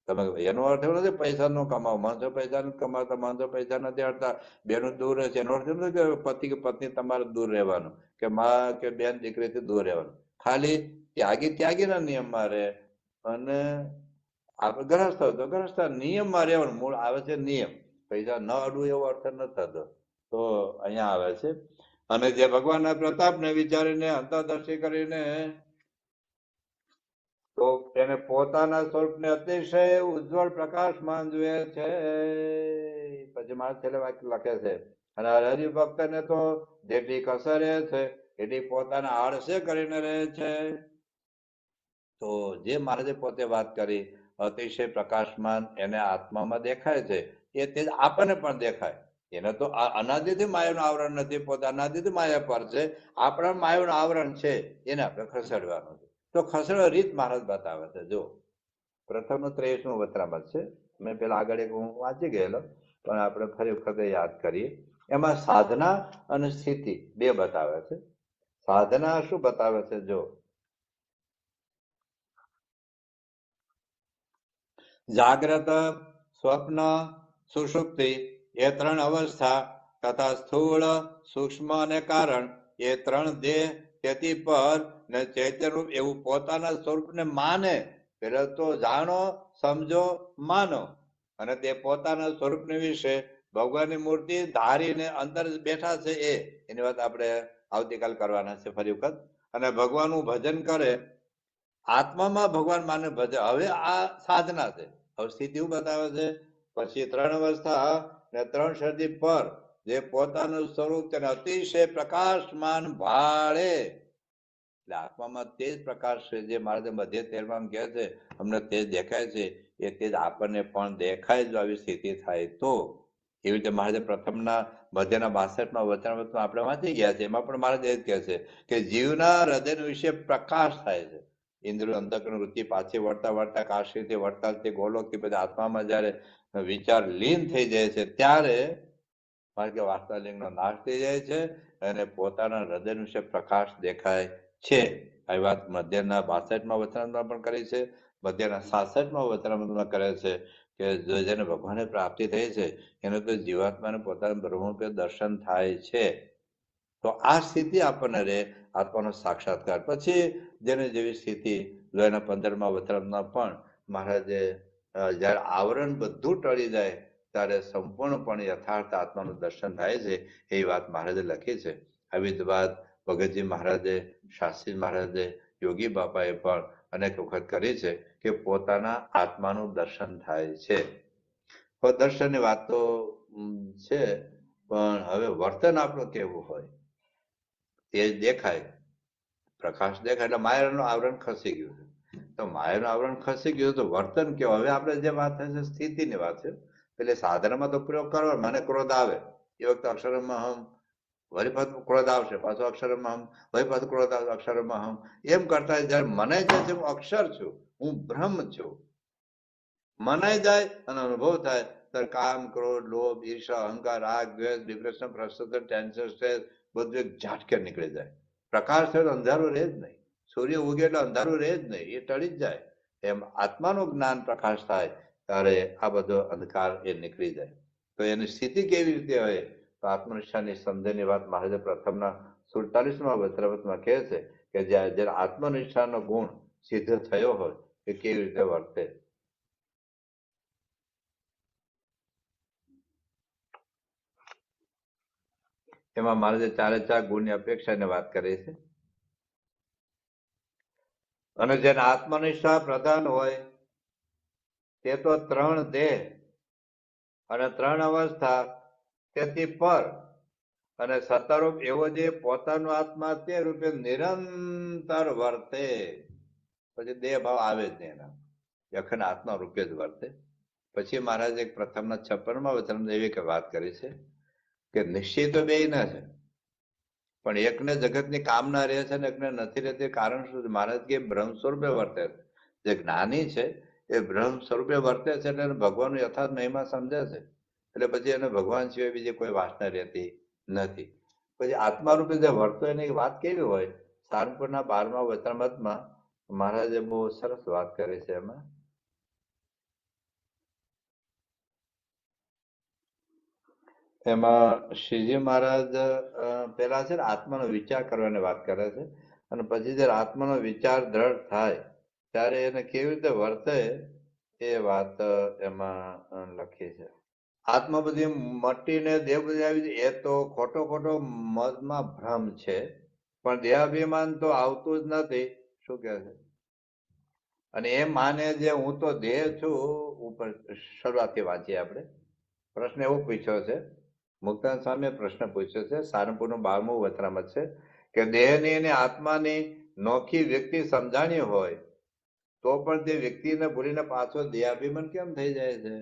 તમે એનો અર્થ એવો નથી પૈસા નો કમાવો, માણસો પૈસા નથી કમાતા, માણસો પૈસા નથી હટતા, બેનો દૂર રહે છે, એનો અર્થ નથી કે પતિ કે પત્ની તમારે દૂર રહેવાનું કે માં કે બેન દીકરીથી દૂર રહેવાનું. ખાલી ત્યાગીના નિયમમાં રહે, અને આપણે ગ્રહસ્થ તો ગ્રહસ્થ નિયમમાં રહેવાનું. મૂળ આવે છે નિયમ, પૈસા ન અડવું એવો અર્થ નથી થતો. તો અહીંયા આવે છે. અને જે ભગવાનના પ્રતાપને વિચારીને અંતરદર્શી કરીને તો એને પોતાના સ્વરૂપને અતિશય ઉજ્જવળ પ્રકાશમાન જુએ છે. પછી મારા છેલ્લે વાક્ય લખે છે, અને હરિભક્તને તો જેટલી કસર રહે છે એટલી પોતાના આળસે કરીને રહે છે. તો જે મહારાજે પોતે વાત કરી અતિશય પ્રકાશમાન એને આત્મામાં દેખાય છે, એ તેજ આપણને પણ દેખાય. એને તો અનાદિથી માયાનું આવરણ નથી, પોતે અનાદિથી માયા પર છે. આપણા માયાનું આવરણ છે, એને આપણે ખસેડવાનું છે. તો ખસેડો રીત મહારાજ બતાવે છે. જો પ્રથમ 23મું વચનામૃત છે, મેં પેલા આગળ એક હું વાંચી ગયેલો, પણ આપણે ફરી વખત યાદ કરીએ. એમાં સાધના અને સ્થિતિ બે બતાવે છે. સાધના શું બતાવે છે? જો જાગ્રત, સ્વપ્ન, સુષુપ્તિ એ ત્રણ અવસ્થા તથા સ્થૂળ, સૂક્ષ્મ અને કારણ એ ત્રણ દેહ તેથી પર ને ચૈતન્યરૂપ એવું પોતાના સ્વરૂપને માને. પેલા તો જાણો, સમજો, માનો, અને તે પોતાના સ્વરૂપને વિશે ભગવાનની મૂર્તિ ધારીને અંદર બેઠા છે એની વાત આપણે આવતીકાલ કરવાના છે ફરી વખત. અને ભગવાનનું ભજન કરે, આત્મામાં ભગવાન માને ભજે. હવે આ સાધના છે. હવે સ્થિતિ એવું બતાવે છે, પછી ત્રણ અવસ્થા ને ત્રણ સદી પર જે પોતાનું સ્વરૂપ તેને અતિશય પ્રકાશમાન ભાળે. એટલે આત્મામાં તે જ પ્રકાશ છે જે મહારાજ મધ્ય 13માં કહે છે અમને તેજ દેખાય છે, એ તેજ આપણને પણ દેખાય. જો આવી સ્થિતિ થાય તો એવી રીતે મહારાજે પ્રથમના મધ્યના 62માં વચનામૃતમાં આપણે વાંચી ગયા છે, એમાં પણ મહારાજ એ જ કહે છે કે જીવના હૃદય વિશે પ્રકાશ થાય છે. ઇન્દ્રિય અંતઃકરણ વૃત્તિ પાછી વળતા વળતા કાશીથી વળતા તે ગોલોકથી પછી આત્મામાં જયારે વિચાર લીન થઈ જાય છે ત્યારે મારે કે વાસ્તવલિંગનો નાશ થઈ જાય છે અને પોતાના હૃદય વિશે પ્રકાશ દેખાય છે. આવી વાત મધ્યના 62માં વચનામૃતમાં પણ કરી છે, મધ્યના 66માં વચનામૃતમાં કરે છે કે જેને ભગવાનની પ્રાપ્તિ થઈ છે એને તો જીવાત્માને પોતાના બ્રહ્મરૂપે દર્શન થાય છે. તો આ સ્થિતિ આપણને રહે, આત્માનો સાક્ષાત્કાર. પછી જેને જેવી સ્થિતિ લોહીના 15માં વચનામૃતમાં પણ મહારાજે જયારે આવરણ બધું ટળી જાય ત્યારે સંપૂર્ણપણે યથાર્થ આત્માનું દર્શન થાય છે, એ વાત મહારાજે લખી છે. આવી જ વાત ભગતજી મહારાજે, શાસ્ત્રી મહારાજે, યોગી બાપાએ પણ અનેક વખત કરી છે કે પોતાના આત્માનું દર્શન થાય છે. દર્શનની વાત તો છે, પણ હવે વર્તન આપણું કેવું હોય તે દેખાય. પ્રકાશ દેખાય એટલે માયાનું આવરણ ખસી ગયું છે. તો માયાનું આવરણ ખસી ગયું તો વર્તન કેવું? હવે આપણે જે વાત થાય છે સ્થિતિની વાત છે. એટલે સાધનમાં તો પ્રયોગ કરવા, મને ક્રોધ આવે એ વખતે અક્ષરમાં હમ, વળી પાછું ક્રોધ આવશે, પાછો અક્ષરમાં હમ, વળી પાછું ક્રોધ આવશે, અક્ષરમાં હમ. એમ કરતા જયારે મનાઈ જાય છે હું અક્ષર છું, હું બ્રહ્મ છું, મનાઈ જાય અને અનુભવ થાય ત્યારે કામ, ક્રોધ, લોભ, ઈર્ષા, અહંકાર, રાગ, દ્વેષ, ડિપ્રેશન, ફ્રસ્ટ્રેશન, ટેન્શન, સ્ટ્રેસ બધું એક ઝાટકે નીકળી જાય. પ્રકાશ થયો અંધારું રહે જ નહીં. સૂર્ય ઉગે એટલે અંધારું રહે જ નહીં, એ ટળી જ જાય. એમ આત્માનું જ્ઞાન પ્રકાશ થાય ત્યારે આ બધો અંધકાર એ નીકળી જાય. તો એની સ્થિતિ કેવી રીતે હોય? તો આત્મનિષ્ઠાની સમજણની વાત મહારાજે પ્રથમના 47માં વચનામૃતમાં કહે છે કે જ્યારે આત્મનિષ્ઠાનો ગુણ સિદ્ધ થયો હોય એ કેવી રીતે વર્તે. એમાં મહારાજે 4 ગુણની અપેક્ષાની વાત કરી છે. અને જેને આત્મનિષ્ઠા પ્રધાન હોય તે તો ત્રણ દેહ અને ત્રણ અવસ્થા તેથી પર અને સત્તારૂપ એવો જે પોતાનો આત્મા તે રૂપે નિરંતર વર્તે. પછી દેહ ભાવ આવે જ નહીં, એના અખંડ આત્મા રૂપે જ વર્તે. પછી મહારાજે પ્રથમના 56માં વચનમાં એવી વાત કરી છે કે નિશ્ચય તો બે ના છે, પણ એકને જગતની કામના રહે છે ને એકને નથી રહેતી. કારણ શું? મહારાજ કે બ્રહ્મ સ્વરૂપે વર્તે છે. જે જ્ઞાની છે એ બ્રહ્મ સ્વરૂપે વર્તે છે એટલે એને ભગવાનનો યથાર્થ મહિમા સમજે છે, એટલે પછી એને ભગવાન સિવાય બીજી કોઈ વાસના રહેતી નથી. પછી આત્મા રૂપે જે વર્તો એની વાત કેવી હોય, સારંગપુરના 12મા વચનામૃતમાં મહારાજે બહુ સરસ વાત કરી છે. એમાં શ્રીજી મહારાજ પેલા છે ને આત્માનો વિચાર કરવાની વાત કરે છે, અને પછી જયારે આત્માનો વિચાર દ્રઢ થાય ત્યારે એને કેવી રીતે વર્તે એ વાત એમાં લખી છે. આત્મા બધી મટીને દેહ બધી આવી જાય એ તો ખોટો ખોટો મનમાં ભ્રમ છે, પણ દેહાભિમાન તો આવતું જ નથી. શું કે છે? અને એ માને જે હું તો દેહ છું. ઉપર શરૂઆતથી વાંચીએ આપણે. પ્રશ્ન એવો પૂછ્યો છે, મુક્તાનંદ સ્વામીએ પ્રશ્ન પૂછ્યો છે, સારંગપુરનું 12મું વચનામૃત છે કે દેહની અને આત્માની નોખી વ્યક્તિ સમજાણી હોય તો પણ તે વ્યક્તિને ભૂલીને પાછો દેહાભિમાન કેમ થઈ જાય છે?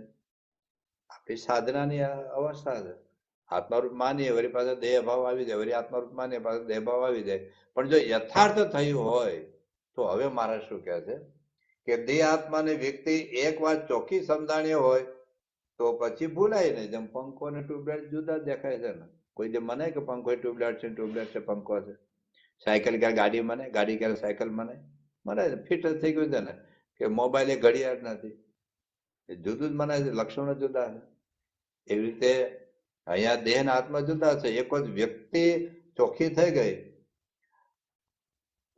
આપણી સાધનાની અવસ્થા છે. આત્મારૂપ માનીએ, વળી પાછો દેહ ભાવ આવી જાય, વળી આત્મારૂપ માનીએ, પાછો દેહ ભાવ આવી જાય. પણ જો યથાર્થ થયું હોય તો હવે મારે શું કહે છે કે દેહ આત્માની વ્યક્તિ એક વાત ચોખ્ખી સમજાણી હોય તો પછી ભૂલાય નહીં. જેમ પંખો અને ટ્યુબલાઇટ જુદા દેખાય છે ને, કોઈ જે મને કે પંખો ટ્યુબલાઇટ છે, ટ્યુબલાઇટ છે પંખો છે. સાયકલ ક્યારે ગાડી મને, ગાડી ક્યારે સાયકલ મને ફિટ જ થઈ ગયું છે ને. કે મોબાઈલ એ ઘડિયાળ નથી, એ જુદું જ મને લક્ષણો જુદા છે. એવી રીતે અહીંયા દેહ ને આત્મા જુદા છે. એક જ વ્યક્તિ ચોખ્ખી થઈ ગઈ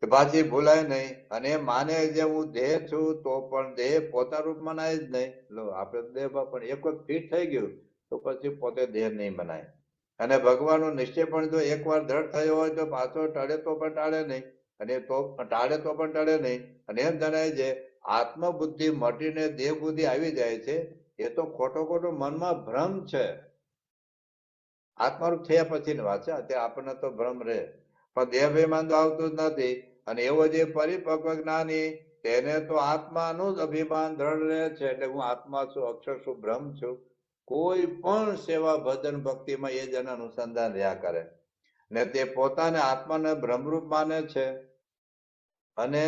કે પાછી ભૂલાય નહીં, અને માને જે હું દેહ છું તો પણ દેહ પોતા રૂપ મનાય જ નહીં. લો આપણે દેહ પણ એક જ ફિટ થઈ ગયું તો પછી પોતે દેહ નહીં મનાય. અને ભગવાનનો નિશ્ચય પણ જો એકવાર દ્રઢ થયો હોય તો પાછો ટળે તો પણ ટાળે નહીં, અને તો ટાળે તો પણ ટળે નહીં. અને એમ જણાય છે આત્મબુદ્ધિ મટીને દેહ બુદ્ધિ આવી જાય છે, એ તો ખોટો ખોટો મનમાં ભ્રમ છે. આત્મારૂપ થયા પછીની વાત છે. અત્યારે આપણને તો ભ્રમ રહે, પણ દેહાભિમાન તો આવતું જ નથી. અને એવો જે પરિપક્વ જ્ઞાની તેને તો આત્માનું જ અભિમાન દ્રઢ રહે છે. એટલે હું આત્મા છું, અક્ષર છું, બ્રહ્મ છું. કોઈ પણ સેવા ભજન ભક્તિમાં એ જ એના અનુસંધાન રહ્યા કરે ને તે પોતાને આત્માને બ્રહ્મરૂપ માને છે, અને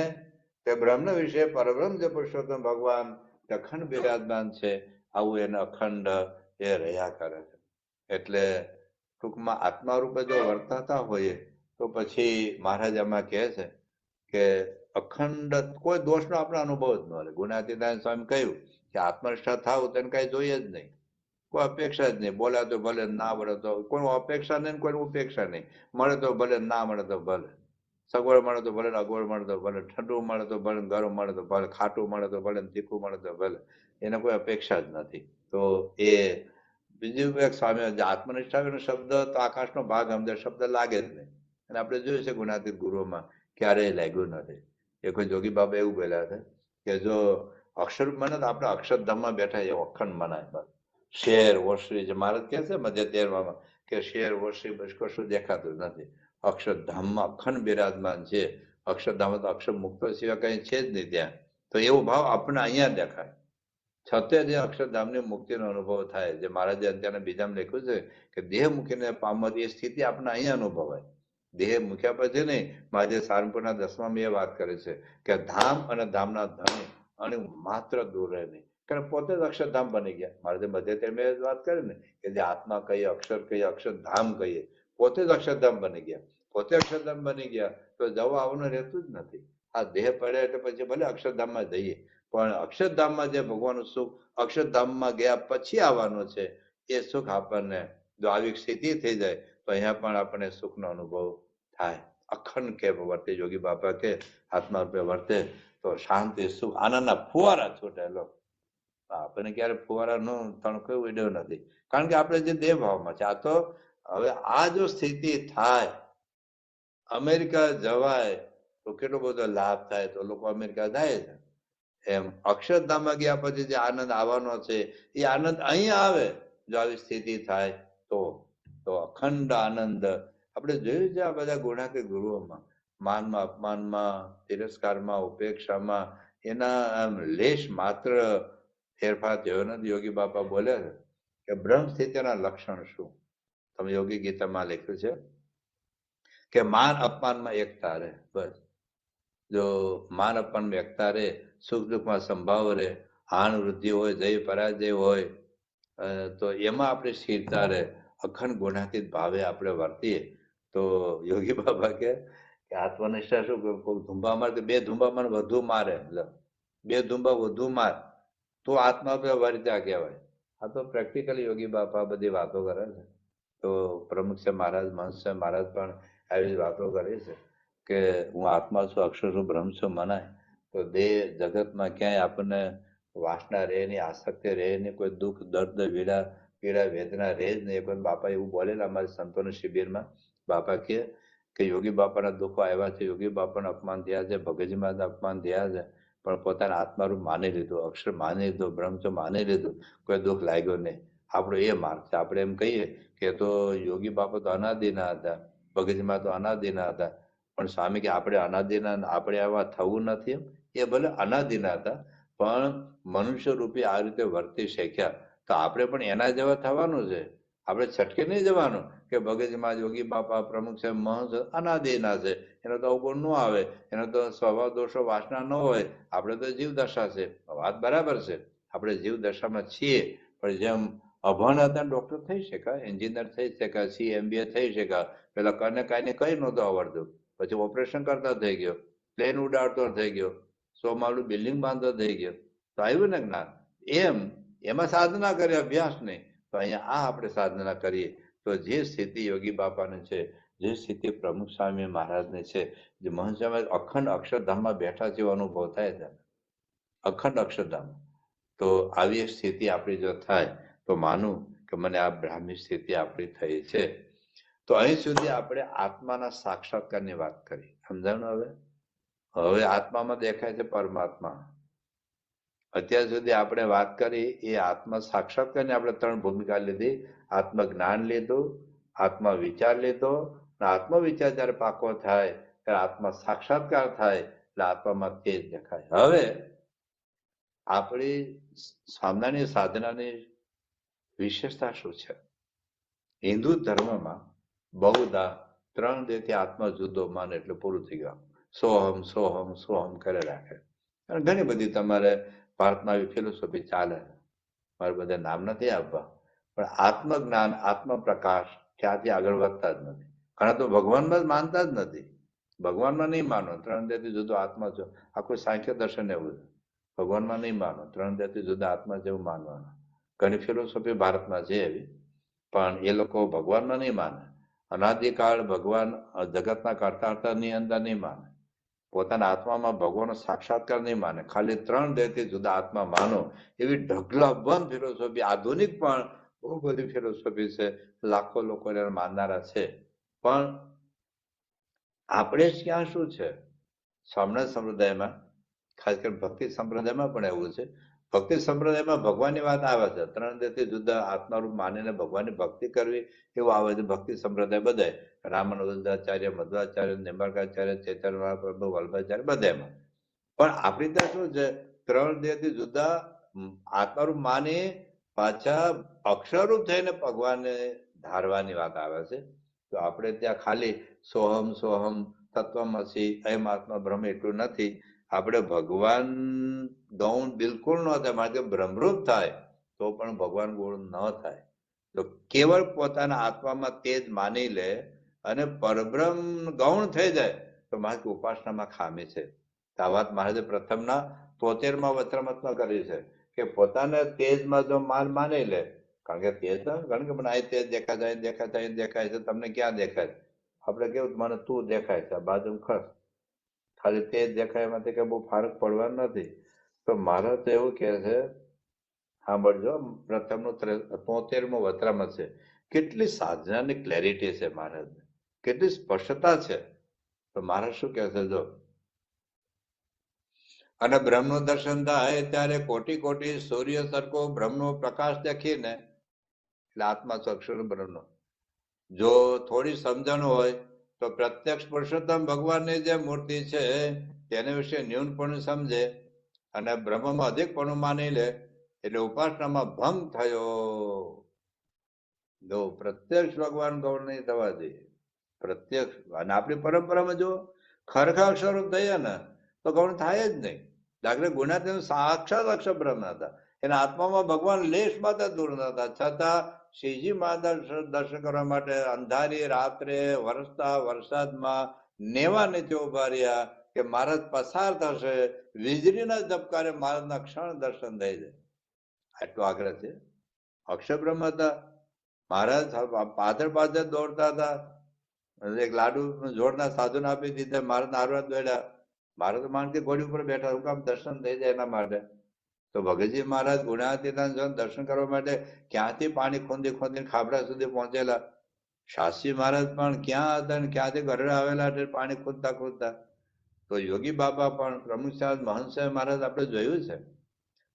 તે બ્રહ્મ વિશે પરબ્રહ્મ જે પુરુષોત્તમ ભગવાન અખંડ બિરાજમાન છે, આવું એને અખંડ એ રહ્યા કરે છે. એટલે ટૂંકમાં આત્મા રૂપે જો વર્તાતા હોઈએ તો પછી મહારાજ આમાં કહે છે કે અખંડ કોઈ દોષનો આપણે અનુભવ જ ન રહે. ગુણાતીતાનંદ સ્વામી કહ્યું કે આત્મનિષ્ઠ થાવ તેને કઈ જોઈએ જ નહીં, કોઈ અપેક્ષા જ નહીં. બોલ્યા તો ભલે, ના મળે તો કોઈ અપેક્ષા નહીં, કોઈ ઉપેક્ષા નહીં. મળે તો ભલે, ના મળે તો ભલે. સગવડ મળે તો ભલે, અગવડ મળે તો ભલે, ઠંડુ મળે તો ભલે, ગરમ મળે તો ભલે, ખાટું મળે તો ભલે, તીખું મળે તો ભલે. એને કોઈ અપેક્ષા જ નથી. તો એ બીજું એક સ્વામી આત્મનિષ્ઠા શબ્દ તો આકાશનો ભાગ સમજે, શબ્દ લાગે જ નહીં. અને આપણે જોયું છે ગુણાતીત ગુરુઓમાં ક્યારેય લાગ્યું નથી. એ કોઈ જોગી બાબા એવું બોલ્યા છે કે જો અક્ષર મને તો આપણે અક્ષરધામમાં બેઠા એ અખંડ મનાય. બસ શેર ઓસરી જે મહારાજ કહે છે મધ્ય 13માં કે શેર ઓસરી બસ કશું દેખાતું નથી. અક્ષરધામમાં અખંડ બિરાજમાન છે. અક્ષરધામમાં તો અક્ષર મુક્ત સિવાય કઈ છે જ નહીં ત્યાં. તો એવો ભાવ આપણને અહીંયા દેખાય. છતાં જે અક્ષરધામની મુક્તિનો અનુભવ થાય, જે મહારાજે અત્યારે બીજામાં લખ્યું છે કે દેહ મૂકીને પામવાની એ સ્થિતિ આપણને અહીંયા અનુભવાય. દેહ મૂક્યા પછી નહીં. મહારાજે સારંગપુરના 10માં એ વાત કરે છે કે ધામ અને ધામના ધણી અને માત્ર દૂર રહે નહીં, કારણ પોતે જ અક્ષરધામ બની ગયા. મહારાજે મધ્ય 13 વાત કરી ને કે જે આત્મા કહીએ, અક્ષર કહીએ, અક્ષરધામ કહીએ, પોતે જ અક્ષરધામ બની ગયા. પોતે અક્ષરધામ બની ગયા તો જવા આવવાનું રહેતું જ નથી. આ દેહ પડે એટલે પછી ભલે અક્ષરધામમાં જઈએ, પણ અક્ષરધામમાં જે ભગવાનનું સુખ અક્ષરધામમાં ગયા પછી આવવાનું છે, એ સુખ આપણને જો આવી સ્થિતિ થઈ જાય તો અહીંયા પણ આપણને સુખનો અનુભવ થાય. અખંડ કે વર્તે, યોગી બાપા કે આત્મા રૂપે વર્તે તો શાંતિ, સુખ, આનંદના ફુવારા છૂટેલો. આપણને ક્યારે ફુવારાનો તણકો ઉડ્યો નથી, કારણ કે આપણે જે દેહ ભાવમાં છે. આ તો હવે આ જો સ્થિતિ થાય, અમેરિકા જવાય તો કેટલો બધો લાભ થાય. તો લોકો અમેરિકા જાય છે. એમ અક્ષરધામમાં ગયા પછી જે આનંદ આવવાનો છે એ આનંદ અહીંયા આવે જો આવી સ્થિતિ થાય તો અખંડ આનંદ. આપણે જોયું છે આ બધા ગુણાતીત ગુરુઓમાં માનમાં, અપમાનમાં, તિરસ્કારમાં, ઉપેક્ષામાં એના લેશ માત્ર ફેરફાર થયો નથી. યોગી બાપા બોલે છે કે બ્રહ્મ સ્થિતિના લક્ષણ શું? તમે યોગી ગીતામાં લખ્યું છે કે માન અપમાનમાં એકતા રહે. બસ જો માન અપમાનમાં એકતા રહે, સુખ દુઃખમાં સંભાવ રહે, આણ વૃદ્ધિ હોય, જય પરાજય હોય, તો એમાં આપણે સ્થિરતા રહે, અખંડ ગુણાતીત ભાવે આપણે વર્તીએ તો યોગી બાબા કે આત્મનિષ્ઠા શું કોઈ ધુંબા મારે, બે ધુંબામાં વધુ મારે, એટલે બે ધુંબા વધુ માર તો આત્મા પે વર્ત્યા કહેવાય. આ તો પ્રેક્ટિકલી યોગી બાપા બધી વાતો કરે છે. તો પ્રમુખ છે મહારાજ, મહંત છે મહારાજ પણ આવી વાતો કરી છે કે હું આત્મા છું, અક્ષર છું, બ્રહ્મ છું મનાય તો દેહ જગતમાં ક્યાંય આપણને વાસના રહે નહીં, આસક્તિ રહે નહીં, કોઈ દુઃખ દર્દ પીડા વેદના રહે જ નહીં. પણ બાપા એવું બોલેલા અમારી સંતોની શિબિરમાં. બાપા કે યોગી બાપાના દુઃખો આવ્યા છે, યોગી બાપાને અપમાન થયા છે, ભગતજી મહારાજને અપમાન થયા છે, પણ પોતાના આત્મારૂપ માની લીધું, અક્ષર માની લીધું, બ્રહ્મ છે માની લીધું, કોઈ દુઃખ લાગ્યો નહીં. આપણો એ માર્ગ છે. આપણે એમ કહીએ કે તો યોગી બાપા તો અનાદિના હતા, ભગતજી મહારાજ તો અનાદિના હતા, પણ સ્વામી કે આપણે અનાદિના, આપણે આવા થવું નથી. એ ભલે અનાદિના હતા પણ મનુષ્ય રૂપી આ રીતે વર્તી શક્યા તો આપણે પણ એના જેવા થવાનું છે. આપણે છટકે નહીં જવાનું કે ભગતજીમાં યોગી બાપા પ્રમુખ છે મહંત અનાદિના છે, એનો તો અવગુણ ન આવે, એનો તો સ્વભાવ દોષો વાસના ન હોય. આપણે તો જીવ દશા છે, વાત બરાબર છે, આપણે જીવ દશામાં છીએ. પણ જેમ અભણ હતા ડોક્ટર થઈ શકાય, એન્જિનિયર થઈ શકાય, CMBA થઈ શકાય. પેલા કને કાંઈ ને કઈ નહોતું આવડતું, પછી ઓપરેશન કરતા થઈ ગયો, પ્લેન ઉડાડતો થઈ ગયો, 100 માળનું બિલ્ડિંગ બાંધતો થઈ ગયો, તો આવ્યું ને જ્ઞાન. એમાં સાધના કરી, અભ્યાસ નહીં. તો અહીંયા આ આપણે સાધના કરીએ તો જે સ્થિતિ યોગી બાપાને છે, જે સ્થિતિ પ્રમુખ સ્વામી મહારાજને છે, જે મહંત સ્વામી અખંડ અક્ષરધામમાં બેઠા છે એવો અનુભવ થાય છે, અખંડ અક્ષરધામ. તો આવી એક સ્થિતિ આપણી જો થાય તો માનું કે મને આ બ્રાહ્મી સ્થિતિ આપણી થઈ છે. તો અહીં સુધી આપણે આત્માના સાક્ષાત્કારની વાત કરી, સમજાણું? હવે આત્મામાં દેખાય છે પરમાત્મા. અત્યાર સુધી આપણે વાત કરી એ આત્મા સાક્ષાત્કારની આપણે 3 ભૂમિકા લીધી. આત્મજ્ઞાન લીધું, આત્મા વિચાર લીધો, અને આત્મવિચાર જયારે પાકો થાય ત્યારે આત્મા સાક્ષાત્કાર થાય એટલે આત્મામાં તેજ દેખાય. હવે આપણી સામાન્ય સાધનાની વિશેષતા શું છે? હિન્દુ ધર્મમાં બહુધા 3 દેહથી આત્મા જુદો માને એટલે પૂરું થઈ ગયું. સોહમ સોહમ સોહમ કરે રાખે. અને ઘણી બધી તમારે ભારતમાં આવી ફિલોસોફી ચાલે, મારે બધા નામ નથી આપવા, પણ આત્મજ્ઞાન, આત્મપ્રકાશ ત્યાંથી આગળ વધતા જ નથી. ઘણા તો ભગવાનમાં જ માનતા જ નથી. ભગવાનમાં નહીં માનો, 3 દેહથી જુદો આત્મા છો, આખું સાંખ્ય દર્શન એવું છે. ભગવાનમાં નહીં માનો, 3 દેહથી જુદા આત્મા જેવું માનવાનું. ઘણી ફિલોસોફી ભારતમાં છે એવી, પણ એ લોકો ભગવાનમાં નહીં માને. અનાદિકાળ ભગવાન જગતના કરતાર્થની અંદર નહીં માને, પોતાના આત્મામાં ભગવાનનો સાક્ષાત્કાર નહીં માને, ખાલી 3 દેહથી જુદા આત્મા માનો. એવી ઢગલાબંધ ફિલોસોફી, આધુનિક પણ બહુ બધી ફિલોસોફી છે, લાખો લોકો એને માનનારા છે. પણ આપણે ક્યાં શું છે? સ્વામિનારાયણ સંપ્રદાયમાં, ખાસ કરીને ભક્તિ સંપ્રદાયમાં પણ એવું છે. ભક્તિ સંપ્રદાયમાં ભગવાનની વાત આવે છે, 3 દેહથી જુદા આત્મારૂપ માનીને ભગવાનની ભક્તિ કરવી એવું આવે છે. ભક્તિ સંપ્રદાય બધાય, રામાનુજાચાર્ય, મધ્વાચાર્ય, નિંબાર્કાચાર્ય, ચૈતન્ય મહાપ્રભુ, વલ્લભાચાર્ય બધામાં. પણ આપણી ત્યાં શું છે? 3 દેહથી જુદા આત્મારૂપ માની પાછા અક્ષરરૂપ થઈને ભગવાનને ધારવાની વાત આવે છે. તો આપણે ત્યાં ખાલી સોહમ સોહમ તત્વમસી એમ આત્મા બ્રહ્મ એટલું નથી. આપણે ભગવાન ગૌણ બિલકુલ ન થાય, માટે બ્રહ્મરૂપ થાય તો પણ ભગવાન ગુણ ન થાય. તો કેવળ પોતાના આત્મામાં તેજ માની લે અને પરબ્રહ્મ ગૌણ થઈ જાય તો મારે ઉપાસનામાં ખામી છે. આ વાત મહારાજે પ્રથમના 73માં વચનામૃતમાં કરી છે કે પોતાના તેજમાં જો માની લે, કારણ કે તેજ કારણ કે મને આ તેજ દેખાય છે, તમને ક્યાં દેખાય? આપણે કેવું, મને તું દેખાય છે, બાજુ ખસ, ખાલી તેજ દેખાય એમાંથી કઈ બહુ ફરક પડવાનો નથી. તો મહારાજ તો એવું કહે છે, સાંભળજો, પ્રથમનું 73મું વચનામૃત છે. કેટલી સાધનાની ક્લેરિટી છે મહારાજ, કેટલી સ્પષ્ટતા છે. તો મહારાજ શું કહે છે? જો, અને બ્રહ્મનું દર્શન થાય ત્યારે કોટી કોટી સૂર્ય સરખો બ્રહ્મનો પ્રકાશ દેખીને, એટલે આત્મા અક્ષર બ્રહ્મનો, જો થોડી સમજણ હોય તો પ્રત્યક્ષ પુરુષોત્તમ ભગવાનની જે મૂર્તિ છે તેને વિશે ન્યૂનપણું સમજે અને બ્રહ્મમાં અધિકપણું માની લે એટલે ઉપાસનામાં ભંગ થયો. જો પ્રત્યક્ષ ભગવાન ગૌણ નહીં થવા જોઈએ, પ્રત્યક્ષ. અને આપણી પરંપરામાં જો ખરેખર સ્વરૂપ થઈએ ને તો ગૌણ થાય જ નહીં. દાખલે ગુણાતીત સાક્ષાત અક્ષર બ્રહ્મ હતા. એના આત્મામાં ભગવાન લેશ માત્ર દૂર નતા, છતાં શ્રીજી મહારાજ દર્શન કરવા માટે અંધારી રાત્રે વરસતા વરસાદમાં નેવા નીચે ઉભા રહ્યા કે મહારાજ પસાર થશે, વીજળીના ઝબકારે મહારાજના ક્ષણ દર્શન થઈ જાય. આટલો આગ્રહ છે. અક્ષર બ્રહ્મ હતા. મહારાજ પાછળ પાછળ દોડતા હતા. એક લાડુ જોડના સાધુને આપી દીધા, મહારાજના આશીર્વાદ દોડ્યા. મહારાજ માનથી ઘોડી ઉપર બેઠા, હું કામ દર્શન થઈ જાય એના માટે. તો ભગતજી મહારાજ ગુણાતીતાન દર્શન કરવા માટે ક્યાંથી પાણી ખોંદી ખોંદીને ખાબડા સુધી પહોંચેલા. શાસ્ત્રી મહારાજ પણ ક્યાં હતા ને ક્યાંથી ઘરે આવેલા પાણી ખોદતા ખોદતા. તો યોગી બાબા પણ પ્રમુખ સાહેબ મહંત સાહેબ મહારાજ આપણે જોયું છે.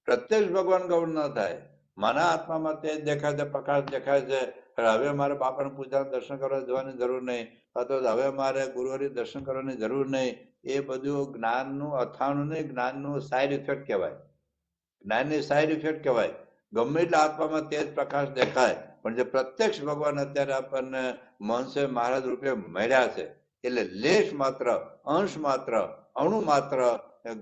પ્રત્યક્ષ ભગવાન ગૌણ ન થાય, મારા આત્મામાં તેજ દેખાય છે, પ્રકાશ દેખાય છે, હવે મારે બાપાને પૂજા દર્શન કરવા જવાની જરૂર નહીં, અથવા હવે મારે ગુરુહરિ દર્શન કરવાની જરૂર નહીં. એ બધું જ્ઞાનનું અથાણું નહીં, જ્ઞાનનું સાઈડ ઇફેક્ટ કહેવાય. જ્ઞાનની સાઈડ ઇફેક્ટ કહેવાય. ગમે એટલે આત્મામાં તેજ પ્રકાશ દેખાય, પણ જે પ્રત્યક્ષ ભગવાન અત્યારે આપણને મહંસે મહારાજ રૂપે મળ્યા છે, એટલે લેશ માત્ર, અંશ માત્ર, અણુ માત્ર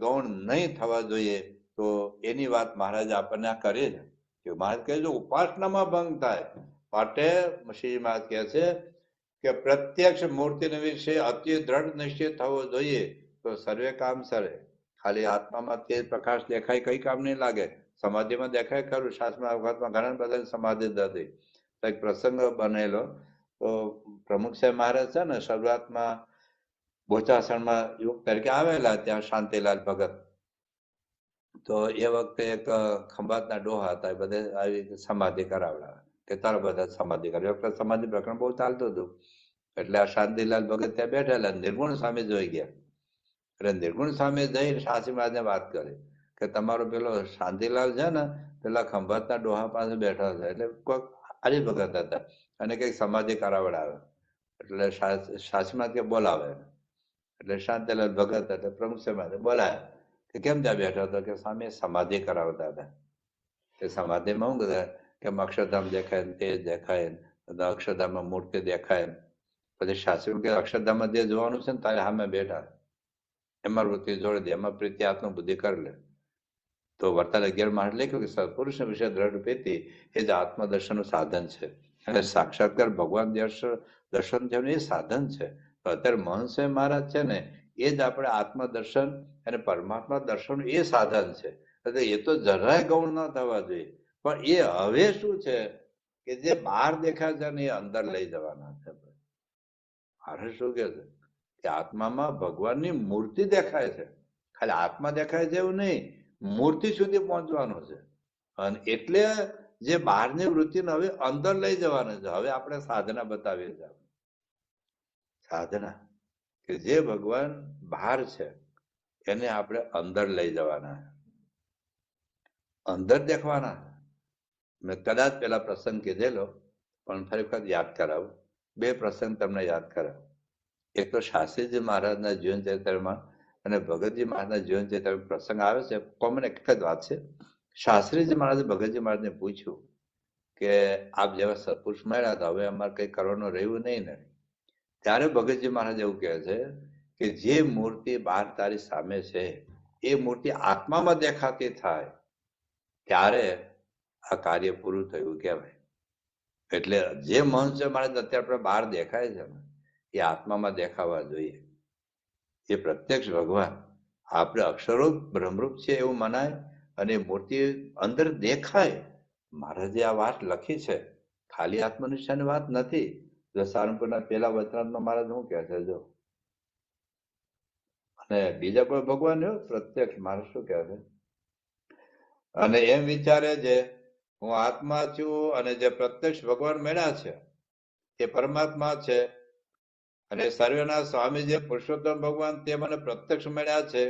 ગૌણ નહીં થવા જોઈએ. તો એની વાત મહારાજ આપણને કરે છે કે મહારાજ કહે છે ઉપાસનામાં ભંગ થાય માટે શ્રી મહારાજ કહે છે કે પ્રત્યક્ષ મૂર્તિ વિશે અતિ દ્રઢ નિશ્ચય થવો જોઈએ. તો સર્વે કામ સરે. ખાલી આત્મામાં તેજ પ્રકાશ દેખાય કઈ કામ નહીં લાગે. સમાધિમાં દેખાય ખરું. શાસ્ત્રના વખતમાં ઘણા બધા સમાધિ હતી. એક પ્રસંગ બનેલો. તો પ્રમુખ સાહેબ મહારાજ છે ને શરૂઆતમાં બોચાસણમાં યુગ તરીકે આવેલા, ત્યાં શાંતિલાલ ભગત. તો એ વખતે એક ખંભાતના ડોહા હતા, એ બધે આવી સમાધિ કરાવડા કે તારા બધા સમાધિ કરે. વખતે સમાધિ પ્રકરણ બહુ ચાલતું હતું. એટલે આ શાંતિલાલ ભગત ત્યાં બેઠેલા, નિર્ગુણ સામે જોઈ ગયા. એટલે નિર્ગુણ સામે જઈ શાસ્ત્રી મહારાજને વાત કરી કે તમારો પેલો શાંતિલાલ છે ને પેલા ખંભાતના ડોહા પાસે બેઠા છે. એટલે કોઈક હરિ ભગત હતા અને કઈક સમાધિ કરાવડાવે. એટલે શાસ્ત્રી મહારાજ કે બોલાવે. એટલે શાંતિલાલ ભગત હતા, પ્રમુખ સાહેબ બોલાય કે કેમ ત્યાં બેઠા હતો કે સામે સમાધિ કરાવતા હતા. એ સમાધિમાં શું કરે કે અક્ષરધામ દેખાય ને તેજ દેખાય ને અક્ષરધામમાં મૂર્તિ દેખાય. પછી શાસ્ત્રી કે અક્ષરધામમાં જે જોવાનું છે ને તારે સામે બેઠા, એમાં વૃત્તિ જોડી દે, એમાં પ્રીતિ આત્મ બુદ્ધિ કરી લે. તો વર્તાલ 11 લખ્યું કે સત્પુરુષ વિશે દ્રઢ પ્રીતિ એ જ આત્મદર્શનનું સાધન છે. અને સાક્ષાત્કાર ભગવાન દર્શન થયું એ સાધન છે. તો અત્યારે મહંત સાહેબ મહારાજ છે ને એ જ આપણે આત્મદર્શન અને પરમાત્મા દર્શન એ સાધન છે. એટલે એ તો જરાય ગૌણ ન થવા જોઈએ. પણ એ હવે શું છે કે જે બહાર દેખાય છે ને એ અંદર લઈ જવાના છે. મારે શું કે છે કે આત્મામાં ભગવાનની મૂર્તિ દેખાય છે, ખાલી આત્મા દેખાય છે એવું નહીં, મૂર્તિ સુધી પહોંચવાનું છે. અને એટલે જે બહારની વૃત્તિને હવે અંદર લઈ જવાનું છે. હવે આપણે સાધના બતાવીએ છીએ. સાધના કે જે ભગવાન બહાર છે એને આપણે અંદર લઈ જવાના, અંદર દેખવાના. મેં કદાચ પેલા પ્રસંગ કીધેલો પણ ફરી વખત યાદ કરાવું. 2 પ્રસંગ તમને યાદ કરાવું. એક તો શાસ્ત્રીજી મહારાજના જીવન ચરિત્રમાં અને ભગતજી મહારાજના જીવન ચરિત્ર પ્રસંગ આવે છે. કોમન એક જ વાત છે. શાસ્ત્રીજી મહારાજે ભગતજી મહારાજને પૂછ્યું કે આપ જેવા સત્પુરુષ મળ્યા હતા, હવે અમારે કઈ કરવાનું રહ્યું નહીં ને. ત્યારે ભગતજી મહારાજ એવું કહે છે કે જે મૂર્તિ બહાર તારી સામે છે એ મૂર્તિ આત્મામાં દેખાતી થાય ત્યારે આ કાર્ય પૂરું થયું કહેવાય. એટલે જે મહંત છે મહારાજ અત્યારે આપણે બહાર દેખાય છે ને એ આત્મામાં દેખાવા જોઈએ. એ પ્રત્યક્ષ ભગવાન આપણે અક્ષરરૂપ બ્રહ્મરૂપ છે એવું મનાય અને મૂર્તિ અંદર દેખાય. મહારાજે આ વાત લખી છે, ખાલી આત્મનિષ્ઠાની વાત નથી. જો સારંગપુરના પેલા વચનામાં મહારાજ શું કહે છે જો, અને બીજા કોઈ ભગવાન પ્રત્યક્ષ મહારાજ શું કહે છે, અને એમ વિચારે છે હું આત્મા છું અને જે પ્રત્યક્ષ ભગવાન મળ્યા છે તે પરમાત્મા છે. અને સર્વેના સ્વામી જે પુરુષોત્તમ ભગવાન તે મને પ્રત્યક્ષ મળ્યા છે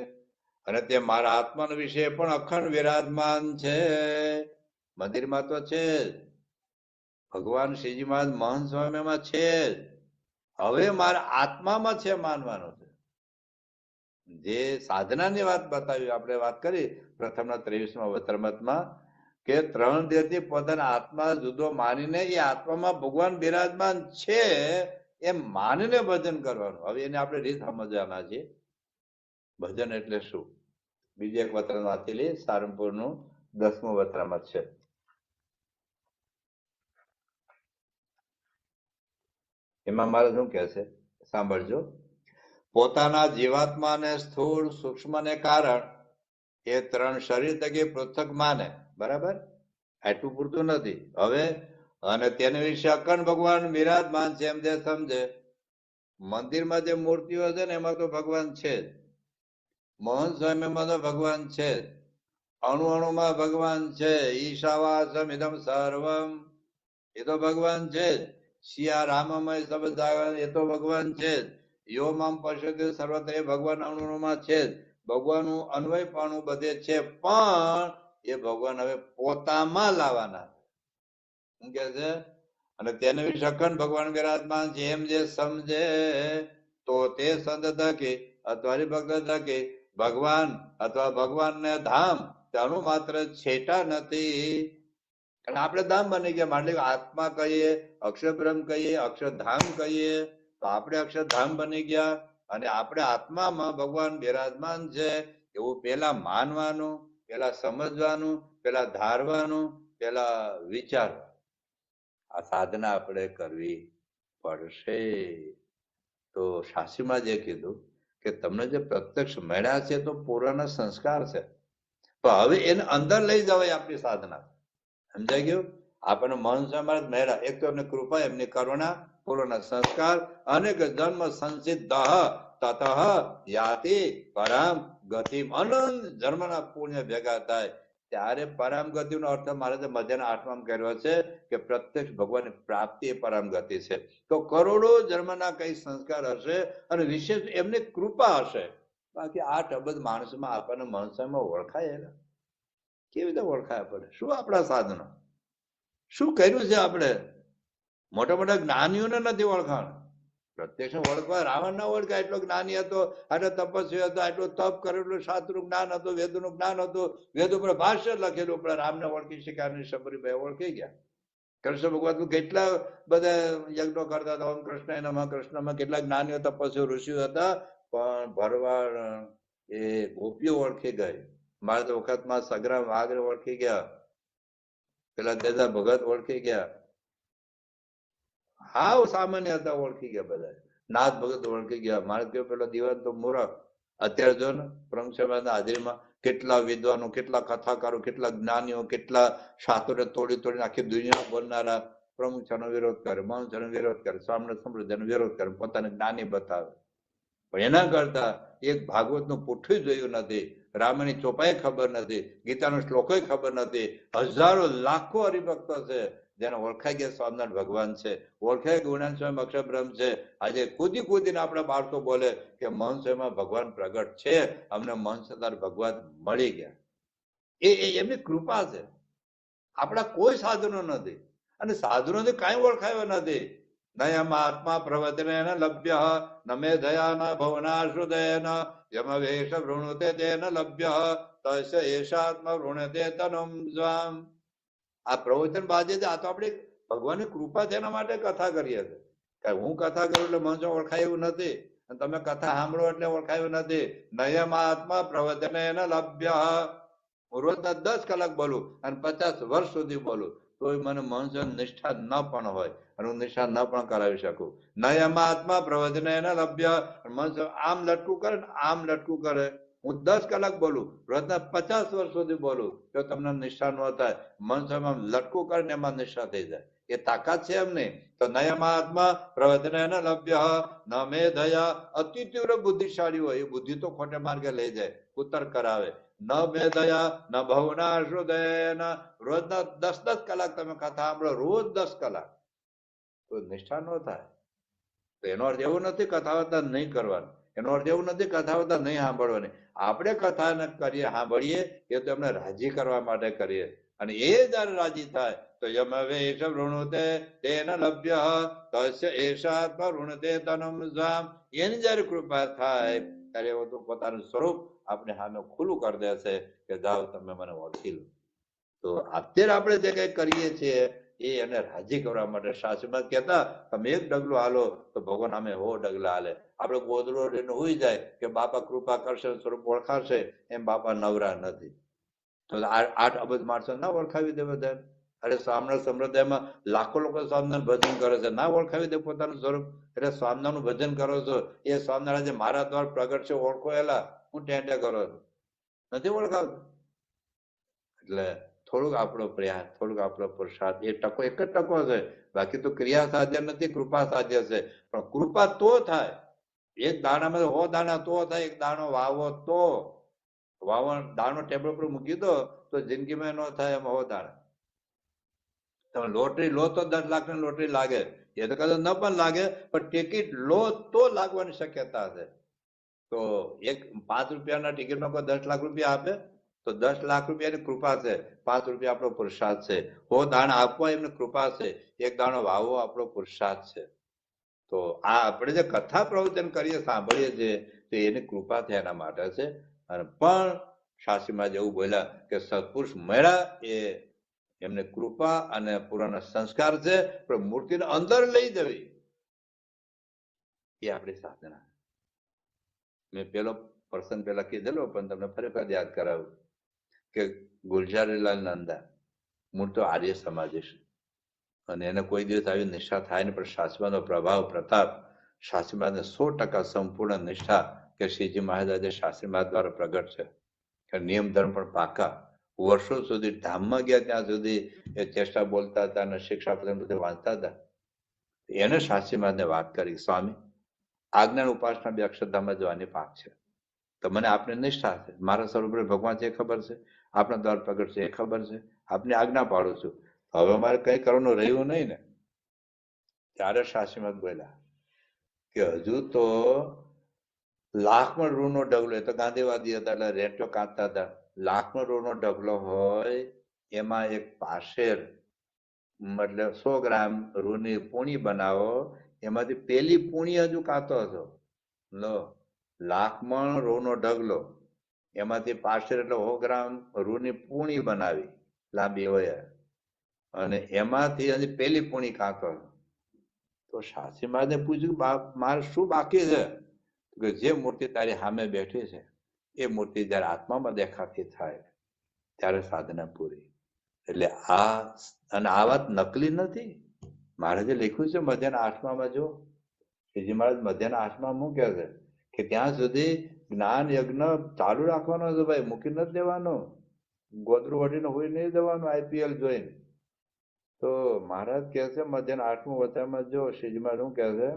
અને તે મારા આત્માનો વિશે પણ અખંડ વિરાજમાન છે. મંદિરમાં તો છે જ, ભગવાન શ્રીજી મહારાજ મહંત સ્વામીમાં છે જ. હવે મારા આત્મામાં છે માનવાનું છે. જે સાધનાની વાત બતાવી, આપણે વાત કરી પ્રથમના 23મા અવતરમતમાં કે 3 દેહથી પોતાના આત્મા જુદો માનીને એ આત્મામાં ભગવાન બિરાજમાન છે એમ માનીને ભજન કરવાનું. હવે એને આપણે રીત સમજવાના છે. ભજન એટલે શું? બીજું એક વતન વાંચી લઈએ, સારંગપુરનું 10મું વતનામત છે. એમાં મારે શું કહે છે સાંભળજો. પોતાના જીવાત્માને સ્થૂળ સૂક્ષ્મને કારણ એ 3 શરીર તકે પૃથક માને. બરાબર, આટલું પૂરતું નથી. હવે અને તેને વિશે અખંડ ભગવાન બિરાજમાન છે એમ જે સમજે. મંદિરમાં જે મૂર્તિઓ છે ને એમાં તો ભગવાન છે જ, મોહન સ્વામીમાં તો ભગવાન છે જ, અણુ અણુમાં ભગવાન છે. ઈશાવાસમ ઇદમ સર્વમ, એ તો ભગવાન છે જ. સિયા રામમય શબ્દ એ તો ભગવાન છે જ. યો મામ પશ્યતે સર્વત્ર, એ ભગવાન અણુમાં છે જ. ભગવાનનું અન્વયપણું બધે છે, પણ એ ભગવાન હવે પોતામાં લાવવાના. શું કે છે? અને તેને વિશે અખંડ ભગવાન બિરાજમાન છે એમ જે સમજે તો તે સંત થકી અથવા હરિભક્ત થકી ભગવાન અથવા ભગવાનને ધામ તેનું માત્ર છેટા નથી. કારણ આપણે ધામ બની ગયા, એટલે આત્મા કહીએ, અક્ષરબ્રહ્મ કહીએ, અક્ષરધામ કહીએ, તો આપણે અક્ષરધામ બની ગયા. અને આપણે આત્મામાં ભગવાન બિરાજમાન છે એવું પેલા માનવાનું, પેલા સમજવાનું, પેલા ધારવાનું, પેલા વિચારવાનું. આ સાધના આપણે કરવી પડશે. તો શાસ્ત્રીમાં જે કીધું કે તમને જે પ્રત્યક્ષ મળ્યા છે તો પૂર્વના સંસ્કાર છે, તો હવે એને અંદર લઈ જવાય આપણી સાધના. સમજાઈ ગયું? આપણને મન સમાજ મળ્યા, એક તો એમની કૃપા, એમની કરુણા, પૂર્વના સંસ્કાર, અનેક જન્મ સંસિદ્ધ તતઃ યાતિ પરામ ગતિ. અનંત જન્મના પુણ્ય ભેગા થાય ત્યારે પરમ ગતિનો અર્થ મારે મધ્યના 8માં કર્યો છે કે પ્રત્યક્ષ ભગવાનની પ્રાપ્તિ એ પરમ ગતિ છે. તો કરોડો જન્મના કઈ સંસ્કાર હશે અને વિશેષ એમની કૃપા હશે. બાકી 8 અબજ માણસમાં આપણને મનસામાં ઓળખાય ને? કેવી રીતે ઓળખાય આપણે? શું આપણા સાધનો, શું કર્યું છે આપણે? મોટા મોટા જ્ઞાનીઓને નથી ઓળખાણ. પ્રત્યક્ષ ઓળખવા રાવણ ના ઓળખાય એટલો જ્ઞાની હતો, આટલો તપસ્વી હતો, આટલું તપ કરેલું, શાસ્ત્રનું જ્ઞાન હતું, વેદનું જ્ઞાન હતું, વેદ ઉપર ભાષ્ય લખેલું, પણ રામને ઓળખી શક્યા નહીં, શબરીભાઈ ઓળખી ગયા. કૃષ્ણ ભગવાન કેટલા બધા યજ્ઞો કરતા હતા, ઓમ કૃષ્ણ નમઃ કૃષ્ણમાં કેટલા જ્ઞાનીઓ તપસ્વીઓ ઋષિઓ હતા, પણ ભરવાડ એ ગોપીઓ ઓળખી ગઈ. મારા તો વખતમાં સગ્રામ વાઘ ઓળખી ગયા, પેલા દેદા ભગત ઓળખી ગયા, હાવ સામાન્ય હતા ઓળખી ગયા બધા. નાથ ભગત ઓળખી ગયા. મારે કયો પેલો દિવાન તો મૂરખ. અત્યારે જો ને પ્રમુખસભાના હાજરીમાં કેટલા વિદ્વાનો, કેટલા કથાકારો, કેટલા જ્ઞાનીઓ, કેટલા શાસ્ત્રોને તોડી તોડીને આખી દુનિયા બોલનારા પ્રમુખનો વિરોધ કરે, મનુષ્યનો વિરોધ કરે, સ્વામિનારાયણ સંપ્રદાયનો વિરોધ કરે, પોતાને જ્ઞાની બતાવે. પણ એના કરતા એક ભાગવતનું પુઠ્ઠું જોયું નથી, રામાયણની ચોપાઈ ખબર નથી, ગીતાનો શ્લોકોય ખબર નથી. હજારો લાખો હરિભક્તો છે જેને ઓળખાઈ ગયા સ્વામિનારાયણ ભગવાન છે, ઓળખાય ગુણાન સ્વયં અક્ષરબ્રહ્મ છે. આજે કૂદી કૂદીને આપણા બાળકો બોલે કે મન સ્વયંમાં ભગવાન પ્રગટ છે, અમને મન સદાર ભગવાન મળી ગયા. એ એમની કૃપા છે. આપણા કોઈ સાધનો નથી, અને સાધનોથી કાંઈ ઓળખાયો નથી. નયમ આત્મા પ્રવચનેન લભ્ય ન મે દયા ન ભવનાશુદયન યમ વેશ વૃણુતે તેન લભ્ય તસ્ય એશાત્મ વૃણતે તનુમ સ્વામ. આ પ્રવચન બાજે છે, આ તો આપણે ભગવાનની કૃપા છે એના માટે કથા કરીએ છીએ. હું કથા કરું એટલે મનસો ઓળખાય એવું નથી, અને તમે કથા સાંભળો એટલે ઓળખાયું નથી. નયમ આત્મા પ્રવચનેન લભ્ય. હું રોજના 10 કલાક બોલું અને 50 વર્ષ સુધી બોલું તોય મને મનસો નિષ્ઠા ન પણ હોય અને હું નિષ્ઠા ન પણ કરાવી શકું. નયમ આત્મા પ્રવચનેન લભ્ય. મનસો આમ લટકું કરે ને આમ લટકું કરે. હું 10 કલાક બોલું, રોજના 50 વર્ષ સુધી બોલું, તો તમને નિષ્ઠા ન થાય. મનસોમાં લટકું કરે ને એમાં નિષ્ઠા થઈ જાય. એ તાકાત છે એમ નહીં. તો નયમાત્મા પ્રવચનેન લભ્ય ન મે દયા. અતિ તીવ્ર બુદ્ધિશાળી હોય એ બુદ્ધિ તો ખોટે માર્ગે લઈ જાય, કુતર કરાવે. ન મે દયા ન ભવના હૃદયન. રોજના 10 કલાક તમે કથા સાંભળો, રોજ 10 કલાક, તો નિષ્ઠા ન થાય. તો એનો અર્થ એવું નથી કથાવતા નહીં કરવાનું, એનો અર્થ એવું નથી કથાવતા નહીં સાંભળવાની. આપણે કથા કરીએ, સાંભળીએ, એ તો એમને રાજી કરવા માટે કરીએ. અને એ જયારે રાજી થાય તો યમ વેશ વૃણુતે તેન લભ્ય તસ્ય એશાત્મ વૃણતે તનમ સ્વામ. એની જયારે કૃપા થાય ત્યારે એવું તો પોતાનું સ્વરૂપ આપણે સામે ખુલ્લું કરી દે છે કે જાઓ તમે મને ઓળખી લો. તો અત્યારે આપણે જે કઈ કરીએ છીએ એ એને રાજી કરવા માટે શાસ્ત્રીમાં કહેતા તમે એક ડગલું હાલો તો ભગવાન અમે 100 ડગલા હાલે. આપણે ગોદડો લઈને હોઈ જાય કે બાપા કૃપા કરશે, સ્વરૂપ ઓળખાશે, એમ બાપા નવરા નથી. તો 8 અબજ માણસો ના ઓળખાવી દે બધા? અરે સ્વામિનારાયણ સંપ્રદાયમાં લાખો લોકો સ્વામિનારાયણ ભજન કરે છે, ના ઓળખાવી દે પોતાનું સ્વરૂપ? એટલે સ્વામિનારાયણ ભજન કરો છો એ સ્વામિનારાયણ જે મારા દ્વારા પ્રગટ છે ઓળખો, એલા હું ટેંટે કરો છો, નથી ઓળખાવતું. એટલે થોડુંક આપણો પ્રયાસ, થોડુંક આપણો પુરુષાર્થ, એ ટકો એક જ ટકો છે. બાકી તો ક્રિયા સાધ્ય નથી, કૃપા સાધ્ય છે. પણ કૃપા તો થાય, એક દાણામાં 100 દાણા તો થાય. એક દાણો વાવો તો દાણો ટેબલ પર મૂકી દો તો જિંદગીમાં ન થાય એમ 100 દાણા. તમે લોટરી લો તો 10 લાખની લોટરી લાગે, એ તો કદાચ ન પણ લાગે, પણ ટિકિટ લો તો લાગવાની શક્યતા છે. તો એક 5 રૂપિયાના ટિકિટમાં કોઈ 10 લાખ રૂપિયા આપે તો 10 લાખ રૂપિયાની કૃપા છે, 5 રૂપિયા આપણો પુરુષાર્થ છે. 100 દાણા આપવા એમની કૃપા છે, એક દાણો વાવવો આપણો પુરુષાર્થ છે. તો આ આપણે જે કથા પ્રવચન કરીએ, સાંભળીએ છીએ, તો એની કૃપા છે, એના માટે છે. અને પણ શાસ્ત્રીમાં જેવું બોલ્યા કે સત્પુરુષ મળ્યા એ એમને કૃપા અને પુરાના સંસ્કાર છે, પણ મૂર્તિને અંદર લઈ જવી એ આપણી સાધના. મેં પેલો પ્રસંગ પેલા કીધેલો, પણ તમને ફરી વખત યાદ કરાવું કે ગુલઝારીલાલ નંદા મૂળ તો આર્ય સમાજી છે, અને એને કોઈ દિવસ આવી નિષ્ઠા થાય ને, પણ શાસ્ત્રીનો પ્રભાવ પ્રતાપ, શાસ્ત્રીને 100% સંપૂર્ણ નિષ્ઠા કે શ્રીજી મહારાજે શાસ્ત્રી દ્વારા પ્રગટ છે કે નિયમ ધર્મ પણ પાકા. વર્ષો સુધી ધામમાં ગયા ત્યાં સુધી એ ચેષ્ટા બોલતા હતા અને શિક્ષાપત્ર બધું વાંચતા હતા. એને શાસ્ત્રી મહારાજને વાત કરી, સ્વામી આજ્ઞા ઉપાસના 2 અક્ષરધામમાં જવાની પાક છે, તો મને આપને નિષ્ઠા છે, મારા સ્વરૂપ ભગવાન છે એ ખબર છે, આપણા દ્વાર પ્રગટ છે એ ખબર છે, આપને આજ્ઞા પાડું છું, હવે મારે કઈ કરવાનું રહ્યું નહીં ને. ત્યારે શાસ્ત્રી મહારાજ બોલ્યા કે હજુ તો લાખમાં રૂનો ઢગલો, એ તો ગાંધીવાદી હતા એટલે રેટો કાઢતા હતા, લાખમાં રૂનો ઢગલો હોય એમાં એક પાશેર મતલબ 100 ગ્રામ રૂની પૂણી બનાવો, એમાંથી પેલી પૂણી હજુ કાતો હતો. લો, લાખમાં રૂનો ઢગલો, એમાંથી પાશેર એટલે 100 ગ્રામ રૂની પૂણી બનાવી લાંબી હોય, અને એમાંથી હજી પેલી પૂણી કાતો. તો શાસ્ત્રી મહારાજે પૂછ્યું, મારે શું બાકી છે? કે જે મૂર્તિ તારી સામે બેઠી છે એ મૂર્તિ જયારે આત્મામાં દેખાતી થાય ત્યારે સાધના પૂરી. એટલે આ વાત નકલી નથી. મહારાજે લખ્યું છે મધ્યના 8માં, જો શ્રીજી મહારાજ મધ્યના 8માં શું કહે છે કે ત્યાં સુધી જ્ઞાન યજ્ઞ ચાલુ રાખવાનો છે ભાઈ, મૂકી નથી દેવાનો, ગોદરું વળીને હોઈ નહીં દેવાનું IPL જોઈને. તો મહારાજ કહે છે મધ્યના 8મું વચનમાં, જો શ્રીજી મહારાજ શું કહે છે,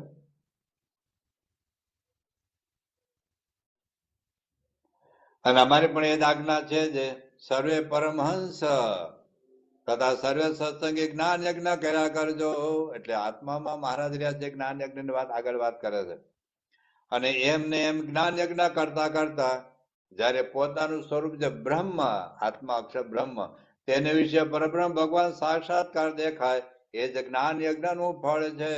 અને અમારી પણ એ જ આજ્ઞા છે જે સર્વે પરમહંસ તથા સર્વે સત્સંગી જ્ઞાન યજ્ઞ કર્યા કરજો. એટલે આત્મામાં મહારાજ રહ્યા છે, જ્ઞાન યજ્ઞની વાત આગળ વાત કરે છે. અને એમને એમ જ્ઞાન યજ્ઞ કરતા કરતા જયારે પોતાનું સ્વરૂપ જે બ્રહ્મ, આત્મા અક્ષર બ્રહ્મ, તેને વિશે પરબ્રહ્મ ભગવાન સાક્ષાત્કાર દેખાય, એ જ જ્ઞાન યજ્ઞનું ફળ છે.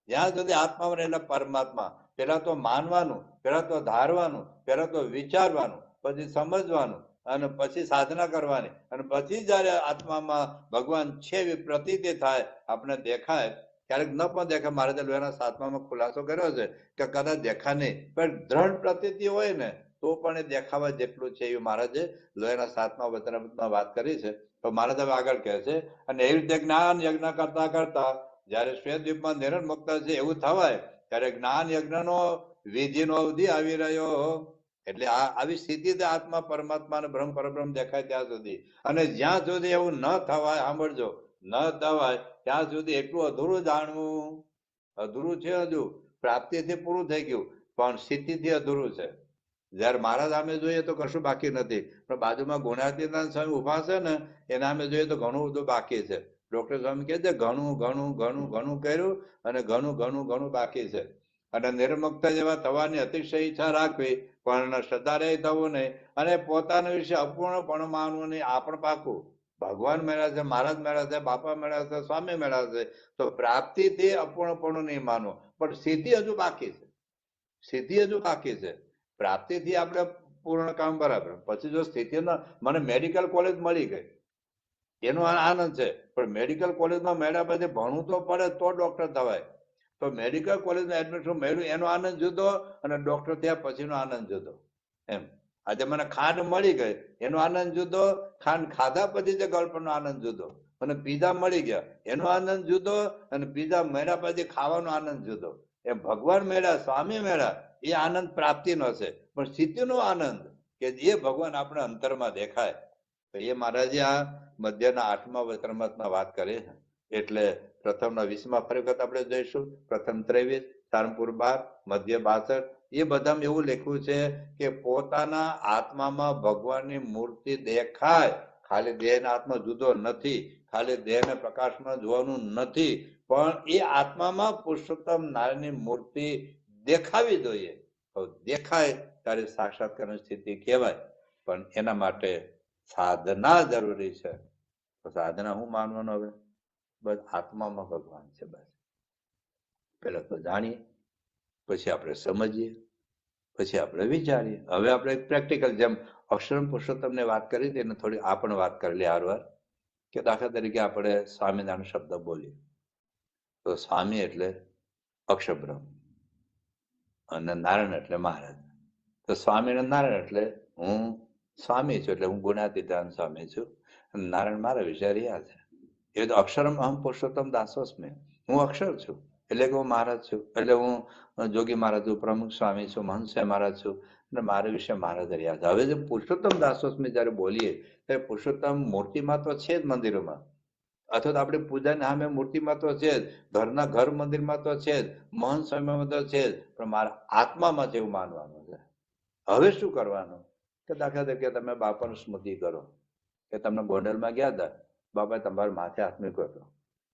જ્યાં સુધી આત્મામાં રહેલા પરમાત્મા, પેલા તો માનવાનું, પેલા તો ધારવાનું, પેલા તો વિચારવાનું, પછી સમજવાનું, અને પછી સાધના કરવાની, અને પછી જયારે આત્મામાં ભગવાન છે એવી પ્રતીતિ થાય, આપણે દેખાય, ક્યારેક ન પણ દેખાય. મહારાજે લોહીના 7માં ખુલાસો કર્યો છે કે કદાચ દેખા નહીં, પણ દ્રઢ પ્રતીતિ હોય ને તો પણ એ દેખાવા જેટલું છે, એવું મહારાજે લોહીના 7મા વચનામૃતમાં વાત કરી છે. તો મહારાજ હવે આગળ કહે છે, અને એવી રીતે જ્ઞાન યજ્ઞ કરતા કરતા જયારે શ્વેતદ્વીપમાં નિર્ણય મુક્ત છે એવું થવાય, ત્યારે જ્ઞાન યજ્ઞનો વિધિનો અવધિ આવી રહ્યો. એટલે આવી સ્થિતિ આત્મા પરમાત્મા અને બ્રહ્મ પરબ્રહ્મ દેખાય ત્યાં સુધી. અને જ્યાં સુધી એવું ન થવાય, સાંભળજો, ન થવાય ત્યાં સુધી એટલું અધૂરું જાણવું, અધૂરું છે, હજુ પ્રાપ્તિથી પૂરું થઈ ગયું, પણ સ્થિતિથી અધૂરું છે. જયારે મારા સામે જોઈએ તો કશું બાકી નથી, પણ બાજુમાં ગુણાતીતાનંદ સ્વામી ઉભા છે ને, એના સામે જોઈએ તો ઘણું બધું બાકી છે. ડોક્ટર સ્વામી કહે છે ઘણું ઘણું ઘણું ઘણું કર્યું અને ઘણું ઘણું ઘણું બાકી છે. અને નિર્મુક્ત જેવા થવાની અતિશય ઈચ્છા રાખવી, પણ સદારે થવું નહીં, અને પોતાના વિશે અપૂર્ણપણું માનવું નહીં. આ પણ પાકું, ભગવાન મળ્યા છે, મહારાજ મળ્યા છે, બાપા મળ્યા છે, સ્વામી મળ્યા છે, તો પ્રાપ્તિથી અપૂર્ણપણું નહીં માનવું, પણ સિદ્ધિ હજુ બાકી છે, સિદ્ધિ હજુ બાકી છે. પ્રાપ્તિથી આપણે પૂર્ણ કામ બરાબર, પછી જો સ્થિતિના, મને મેડિકલ કોલેજ મળી ગઈ, એનો આનંદ છે. પણ મેડિકલ કોલેજમાં મેળા પછી ભણવું તો પડે તો ડોક્ટર થવાય. તો મેડિકલ કોલેજમાં એડમિશન મેળવ્યું એનો આનંદ જુદો અને ડોક્ટર થયા પછીનો આનંદ જુદો. એમ આજે મને ખાંડ મળી ગઈ એનો આનંદ જુદો, ખાંડ ખાધા પછી જે ગળપણનો આનંદ જુદો. મને પીઝા મળી ગયા એનો આનંદ જુદો અને પીઝા મળ્યા પછી ખાવાનો આનંદ જુદો. એમ ભગવાન મેળા, સ્વામી મેળા એ આનંદ પ્રાપ્તિનો છે, પણ સ્થિતિનો આનંદ કે એ ભગવાન આપણા અંતરમાં દેખાય. તો એ મહારાજે આ મધ્યના 8મા વચનામૃતમાં વાત કરી છે. એટલે પ્રથમના 20માં ફરી વખત આપણે જોઈશું. પ્રથમ 23, સારંગપુર 12, મધ્ય 62 એ બધામાં એવું લખ્યું છે કે પોતાના આત્મામાં ભગવાનની મૂર્તિ દેખાય. ખાલી દેહ ને આત્મા જુદો નથી, ખાલી દેહ ને પ્રકાશમાં જોવાનું નથી, પણ એ આત્મામાં પુરુષોત્તમ નારાયણની મૂર્તિ દેખાવી જોઈએ. તો દેખાય ત્યારે સાક્ષાત્કારની સ્થિતિ કહેવાય. પણ એના માટે સાધના જરૂરી છે. તો સાધના હું માનવાનું હવે? બસ આત્મામાં ભગવાન છે. બસ પેલા તો જાણીએ, પછી આપણે સમજીએ, પછી આપણે વિચારીએ. હવે આપણે પ્રેક્ટિકલ જેમ અક્ષરમ પુરુષોત્તમને વાત કરી હતી એને થોડી આ પણ વાત કરી લે હારવાર. કે દાખલા તરીકે આપણે સ્વામિનારાયણ શબ્દ બોલીએ તો સ્વામી એટલે અક્ષરબ્રહ્મ અને નારાયણ એટલે મહારાજ. તો સ્વામી અને નારાયણ એટલે હું સ્વામી છું, એટલે હું ગુણાતીતાન સ્વામી છું. નારાયણ મારા વિશે રહ્યા છે. એ તો અક્ષરમ અહમ પુરુષોત્તમ દાસોસ્મે, હું અક્ષર છું એટલે કે હું મહારાજ છું, એટલે હું જોગી મહારાજ છું, પ્રમુખ સ્વામી છું, મહંત મહારાજ છું, અને મારા વિશે મહારાજ રહ્યા છે. હવે જે પુરુષોત્તમ દાસોસ્મે જયારે બોલીએ ત્યારે પુરુષોત્તમ મૂર્તિમાં તો છે જ મંદિરોમાં, અથવા તો આપણે પૂજાની સામે મૂર્તિમાં તો છે જ, ઘરના ઘર મંદિરમાં તો છે જ, મહંત સ્વામીમાં તો છે જ, પણ મારા આત્મામાં છે એવું માનવાનું છે. હવે શું કરવાનું? કે દાખલા તરીકે તમે બાપાનું સ્મૃતિ કરો કે તમને ગોંડલમાં ગયા હતા, બાપાએ તમારા માથે હાથ મૂક્યો હતો.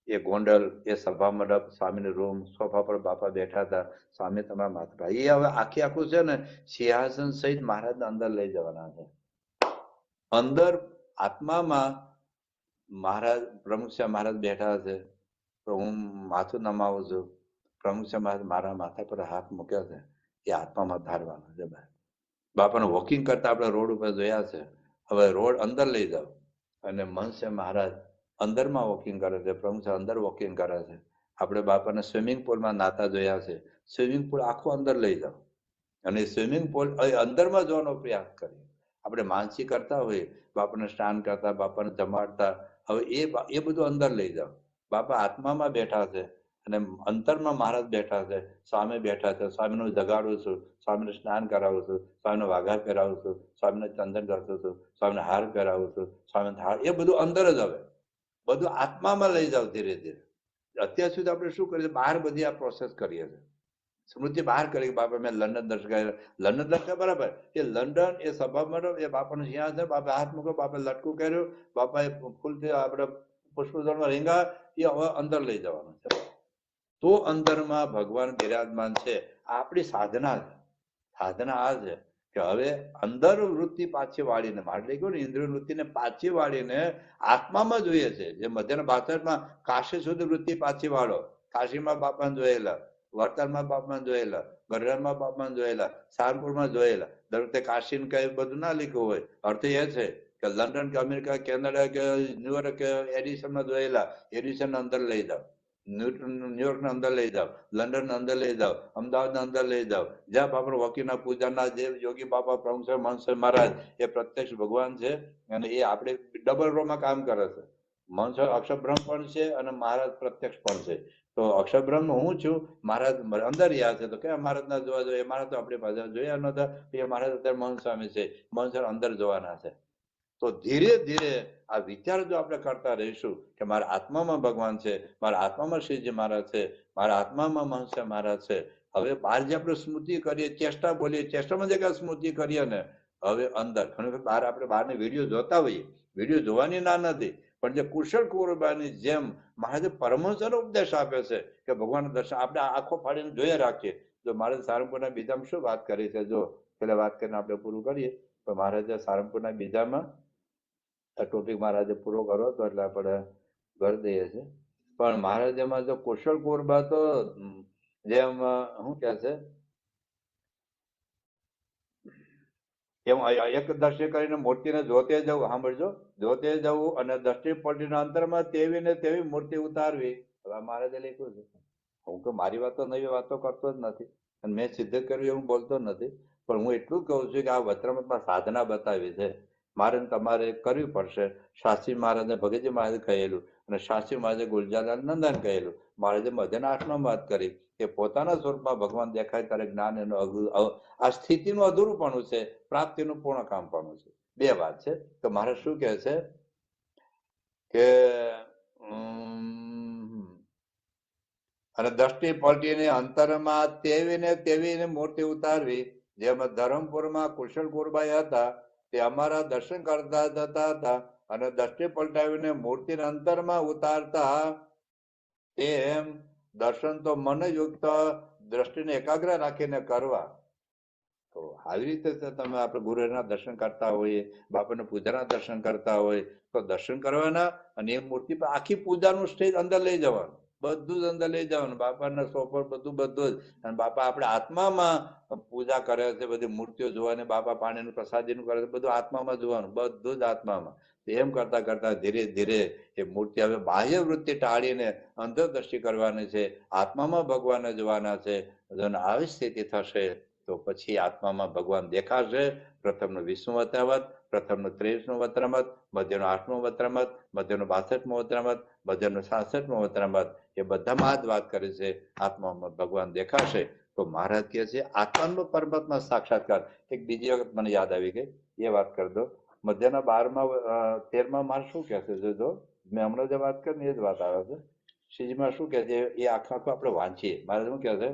એ ગોંડલ, એ સભા મંડપ, સ્વામીની રૂમ, સોફા પર બાપા બેઠા હતા, સ્વામી તમારા માથે. એ હવે આખું છે ને સિંહાસન સહિત મહારાજને અંદર લઈ જવાના છે. અંદર આત્મામાં મહારાજ, પ્રમુખ મહારાજ બેઠા છે, તો હું માથું નમાવું છું, પ્રમુખ મહારાજ મારા માથા પર હાથ મૂક્યો છે, એ આત્મામાં ધારવાનો છે. બાપાને વોકિંગ કરતા આપણે રોડ ઉપર જોયા છે. હવે રોડ અંદર લઈ જાઓ અને મહંત મહારાજ અંદરમાં વોકિંગ કરે છે, પ્રમુખ અંદર વોકિંગ કરે છે. આપણે બાપાને સ્વિમિંગ પુલમાં નાતા જોયા છે, સ્વિમિંગ પુલ આખો અંદર લઈ જાઓ અને સ્વિમિંગ પુલ અંદરમાં જવાનો પ્રયાસ કરીએ. આપણે માનસી કરતા હોઈએ, બાપાને સ્નાન કરતા, બાપાને જમાડતા, હવે એ બધું અંદર લઈ જાઓ. બાપા આત્મામાં બેઠા છે અને અંતરમાં મહારાજ બેઠા છે, સ્વામી બેઠા છે, સ્વામીનું જગાડું છું, સ્વામીને સ્નાન કરાવું છું, સ્વામીને વાઘા પહેરાવું છું, સ્વામીને ચંદન ઘસું છું, સ્વામીને હાર પહેરાવું છું, સ્વામીને હાર, એ બધું અંદર જ હવે બધું આત્મામાં લઈ જાઓ ધીરે ધીરે. અત્યાર સુધી આપણે શું કરીએ? બહાર બધી આ પ્રોસેસ કરીએ છીએ. સ્મૃતિ બહાર કરી, બાપા મેં લંડન દર્શન કર્યા, લંડન દર્શન બરાબર, એ લંડન, એ સભા મંડપ, એ બાપાનું સિંહાસન, બાપા હાથ મૂક્યો, બાપા લટકું કર્યું, બાપાએ ફૂલથી આપણે પુષ્પજળમાં રીંગા, એ હવે અંદર લઈ જવાનું છે. તો અંદરમાં ભગવાન બિરાજમાન છે. આપણી સાધના છે. સાધના આ છે કે હવે અંદર વૃત્તિ પાછી વાળીને, માટે કહ્યું ને ઇન્દ્રિય વૃત્તિને પાછી વાળીને આત્મામાં જોઈએ છે. જે મધ્યના 62માં કાશી સુધી વૃત્તિ પાછી વાળો. કાશીમાં બાપાને જોયેલા, વર્તનમાં બાપાને જોયેલા, ગઢડામાં બાપાને જોયેલા, સારંગપુરમાં જોયેલા. દર વખતે કાશી ને કઈ બધું ના લીધું હોય. અર્થ એ છે કે લંડન કે અમેરિકા, કેનેડા કે ન્યુયોર્ક કે એડિશનમાં જોયેલા, એડિશન અંદર લઈ જાઓ, ન્યુયોર્ક ને અંદર લઈ જાઓ, લંડન ને અંદર લઈ જાઓ, અમદાવાદ ને અંદર લઈ જાઓ. જ્યાં બાપા વકીલના પૂજાના જે યોગી બાપા, પ્રમુખ મહંત મહારાજ, એ પ્રત્યક્ષ ભગવાન છે અને એ આપણે ડબલ રોમાં કામ કરે છે. મહંત અક્ષરબ્રહ્મ પણ છે અને મહારાજ પ્રત્યક્ષ પણ છે. તો અક્ષરબ્રહ્મ હું છું, મહારાજ અંદર રહ્યા છે. તો ક્યાં મહારાજ ના જોવા જોઈએ? મહારાજ તો આપણી પાસે જોયા નતા. એ મહારાજ અત્યારે મહંત સ્વામી છે, મહંત સ્વામી અંદર જોવાના છે. તો ધીરે ધીરે આ વિચાર જો આપણે કરતા રહીશું કે મારા આત્મામાં ભગવાન છે, મારા આત્મામાં શ્રીજી મહારાજ છે, મારા આત્મામાં મહંત મહારાજ છે. હવે બહાર જે આપણે સ્મૃતિ કરીએ, ચેષ્ટા બોલીએ, ચેષ્ટામાં જે કઈ સ્મૃતિ કરીએ ને, હવે અંદર ઘણી વખત બહાર આપણે બહારની વિડીયો જોતા હોઈએ, વિડીયો જોવાની ના નથી, પણ જે કુશળ કુંવરબાની જેમ મહારાજે પરમહંસનો ઉપદેશ આપે છે કે ભગવાન દર્શન આપણે આંખો ફાડીને જોઈએ રાખીએ. જો મહારાજ સારંગપુરના બીજામાં શું વાત કરી છે, જો પેલા વાત કરીને આપણે પૂરું કરીએ તો મહારાજે સારંગપુરના બીજામાં ટોપિક મહારાજે પૂરો કર્યો હતો એટલે આપણે કરી દઈએ છીએ. પણ મહારાજ એમાં જો કુશળ કુંવરબા તો જેમ શું કે છે એમ એક દ્રષ્ટિ કરીને મૂર્તિને જોતે જવું, સાંભળજો, જોતે જવું અને દ્રષ્ટિ પલટીના અંતરમાં તેવી ને તેવી મૂર્તિ ઉતારવી. હવે મહારાજે લખ્યું છે. હું તો મારી વાતો નવી વાતો કરતો જ નથી અને મેં સિદ્ધ કર્યું એવું બોલતો નથી, પણ હું એટલું કહું છું કે આ વચરામૃતમાં સાધના બતાવી છે. મારે તમારે કરવી પડશે. શાસ્ત્રી મહારાજે ભગતજી મહારાજે કહેલું અને શાસ્ત્રી મહારાજે ગુલજારલાલ નંદન કહેલું. મહારાજે મધ્યના આઠમાં વાત કરી કે પોતાના સ્વરૂપમાં ભગવાન દેખાય ત્યારે જ્ઞાન એનું આ સ્થિતિનું અધૂરુંપણું છે, પ્રાપ્તિનું પૂર્ણ કામપણું છે. બે વાત છે. તો મહારાજ શું કહે છે કે અને દ્રષ્ટિ પલટીને અંતરમાં તેવીને મૂર્તિ ઉતારવી. જેમાં ધરમપુરમાં કુશલપુરભાઈ હતા, તે અમારા દર્શન કરતા જતા હતા અને દ્રષ્ટિ પલટાવીને મૂર્તિને અંતરમાં ઉતારતા. તેમ દર્શન તો મનયુક્ત દ્રષ્ટિને એકાગ્ર રાખીને કરવા. તો આવી રીતે તમે આપણે ગુરુના દર્શન કરતા હોઈએ, બાપાના પૂજાના દર્શન કરતા હોય તો દર્શન કરવાના અને એ મૂર્તિ પર આખી પૂજાનું સ્ટેજ અંદર લઈ જવાનું, બધું જ અંદર લઈ જવાનું, બાપાના સોપર બધું જ. અને બાપા આપણે આત્મામાં પૂજા કરે છે, બધી મૂર્તિઓ જોવાની, બાપા પાણીનું પ્રસાદીનું કરે છે, બધું આત્મામાં જોવાનું, બધું જ આત્મામાં. એમ કરતા કરતા ધીરે ધીરે એ મૂર્તિ હવે બાહ્ય વૃત્તિ ટાળીને અંતરદ્રષ્ટિ કરવાની છે, આત્મામાં ભગવાનને જોવાના છે. આવી સ્થિતિ થશે તો પછી આત્મામાં ભગવાન દેખાશે. પ્રથમનું 20મું વત્રામત, પ્રથમનું 23મું વત્રામત, મધ્યનું 8મું વત્રામત, મધ્યનું 62મું વત્રામત, મધ્યનું 66મું વત્રામત, એ બધામાં જ વાત કરે છે આત્મામાં ભગવાન દેખાશે. તો મહારાજ કહે છે આત્માનો પરમાત્મા સાક્ષાત્કાર. એક બીજી વખત મને યાદ આવી ગઈ, એ વાત કરી દો. મધ્યના 13માં માર શું કહે છે, જો મેં હમણાં જે વાત કરી એ જ વાત આવે છે. શ્રીજીમાં શું કહે છે એ આખું આપણે વાંચીએ. મહારાજ શું કહે છે,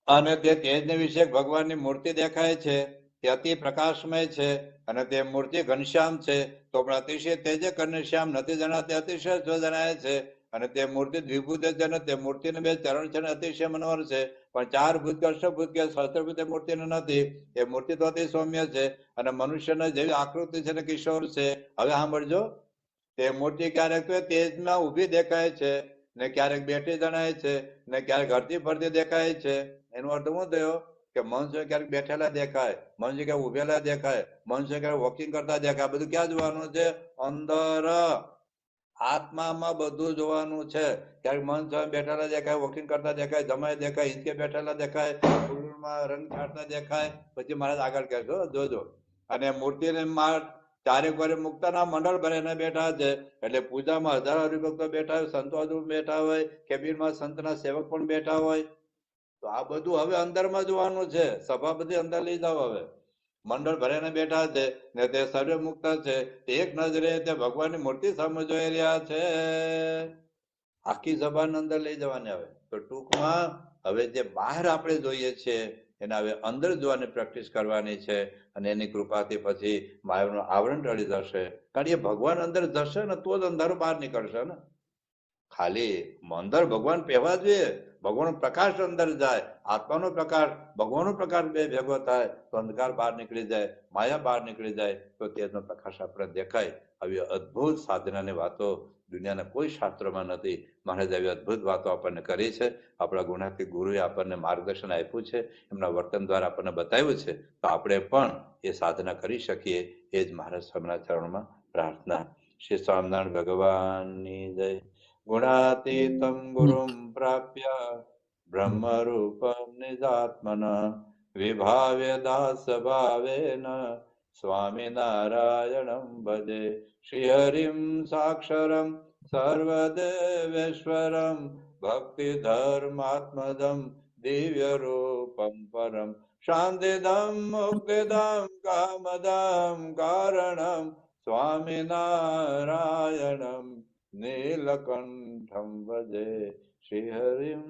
અને તે તેજને વિશે ભગવાનની મૂર્તિ દેખાય છે, તે અતિ પ્રકાશમય છે અને તે મૂર્તિ ઘનશ્યામ છે. તો પણ અતિશય તેજે ઘનશ્યામ નથી જણાતી, અતિશય જણાય છે. અને તે મૂર્તિ દ્વિભૂત છે અને તે મૂર્તિને 2 ચરણ છે અને અતિશય મનોહર છે. પણ 4 ભૂત કે અષ્ટભૂત કે સહસ્ત્રભૂત એ મૂર્તિ નથી. એ મૂર્તિ તો અતિ સૌમ્ય છે અને મનુષ્યના જેવી આકૃતિ છે અને કિશોર છે. હવે સાંભળજો, તે મૂર્તિ ક્યારેક તેજમાં ઊભી દેખાય છે ને ક્યારેક બેઠી જણાય છે ને ક્યારેક હરતી ફરતી દેખાય છે. એનો અર્થ શું થયો કે મનુષ્ય ક્યારેક બેઠેલા દેખાય, મનુષ્ય ક્યારેક ઉભેલા દેખાય, મનુષ્ય ક્યારેક વોકિંગ કરતા દેખાય. બધું ક્યાં જોવાનું છે? અંદર આત્મામાં બધું જોવાનું છે. ક્યારેક મનુષ્ય બેઠેલા દેખાય, વોકિંગ કરતા દેખાય, જમાય દેખાય, હિંચકે બેઠેલા દેખાય, ફૂલમાં રંગ છાંટતા દેખાય. પછી મહારાજ આગળ કહેશો, જોજો. અને મૂર્તિને ચારેક વાર મુક્તાના મંડળ ભરીને બેઠા છે. એટલે પૂજામાં હજારો હરિભક્તો બેઠા હોય, સંતો બેઠા હોય, કેબિનમાં સંતના સેવક પણ બેઠા હોય. તો આ બધું હવે અંદરમાં જોવાનું છે. સભા બધી અંદર લઈ જાઓ. હવે મંડળ ભરાઈને બેઠા છે ને તે સર્વે મુક્ત છે. એક નજરે તે ભગવાનની મૂર્તિ સામે જોઈ રહ્યા છે. આખી સભાને અંદર લઈ જવાની. હવે તો ટૂંકમાં હવે જે બહાર આપણે જોઈએ છીએ એને હવે અંદર જોવાની પ્રેક્ટિસ કરવાની છે. અને એની કૃપાથી પછી માયાનું આવરણ ટળી જશે. કારણ કે ભગવાન અંદર જશે ને તો જ અંધારું બહાર નીકળશે ને. ખાલી અંદર ભગવાન પહેવા જોઈએ, ભગવાનનો પ્રકાશ અંદર જાય, આત્માનો પ્રકાશ, ભગવાનનો પ્રકાશ બે ભેગો થાય તો અંધકાર બહાર નીકળી જાય, માયા બહાર નીકળી જાય તો તેનો પ્રકાશ આપણે દેખાય. આવી અદ્ભુત સાધનાની વાતો દુનિયાના કોઈ શાસ્ત્રોમાં નથી. મહારાજ આવી અદ્ભુત વાતો આપણને કરી છે. આપણા ગુણાથી ગુરુએ આપણને માર્ગદર્શન આપ્યું છે, એમના વર્તન દ્વારા આપણને બતાવ્યું છે. તો આપણે પણ એ સાધના કરી શકીએ એ જ મહારાજ સ્વામીના ચરણમાં પ્રાર્થના. શ્રી સ્વામિનારાયણ ભગવાનની જય. ગુણાતીતમ ગુરુમ પ્રાપ્ય બ્રહ્મરૂપમ નિજાત્મના વિભાવ્ય દાસ ભાવેન સ્વામિનારાયણમ ભજે. શ્રીહરિમ સાક્ષરમ સર્વદેવેશ્વરમ ભક્તિ ધર્માત્મદમ દિવ્ય રૂપમ પરમ શાંતિદમ મુક્તિદમ કામદમ કારણમ સ્વામિનારાયણમ નીલકંઠમ ભજે. શ્રી હરિમ.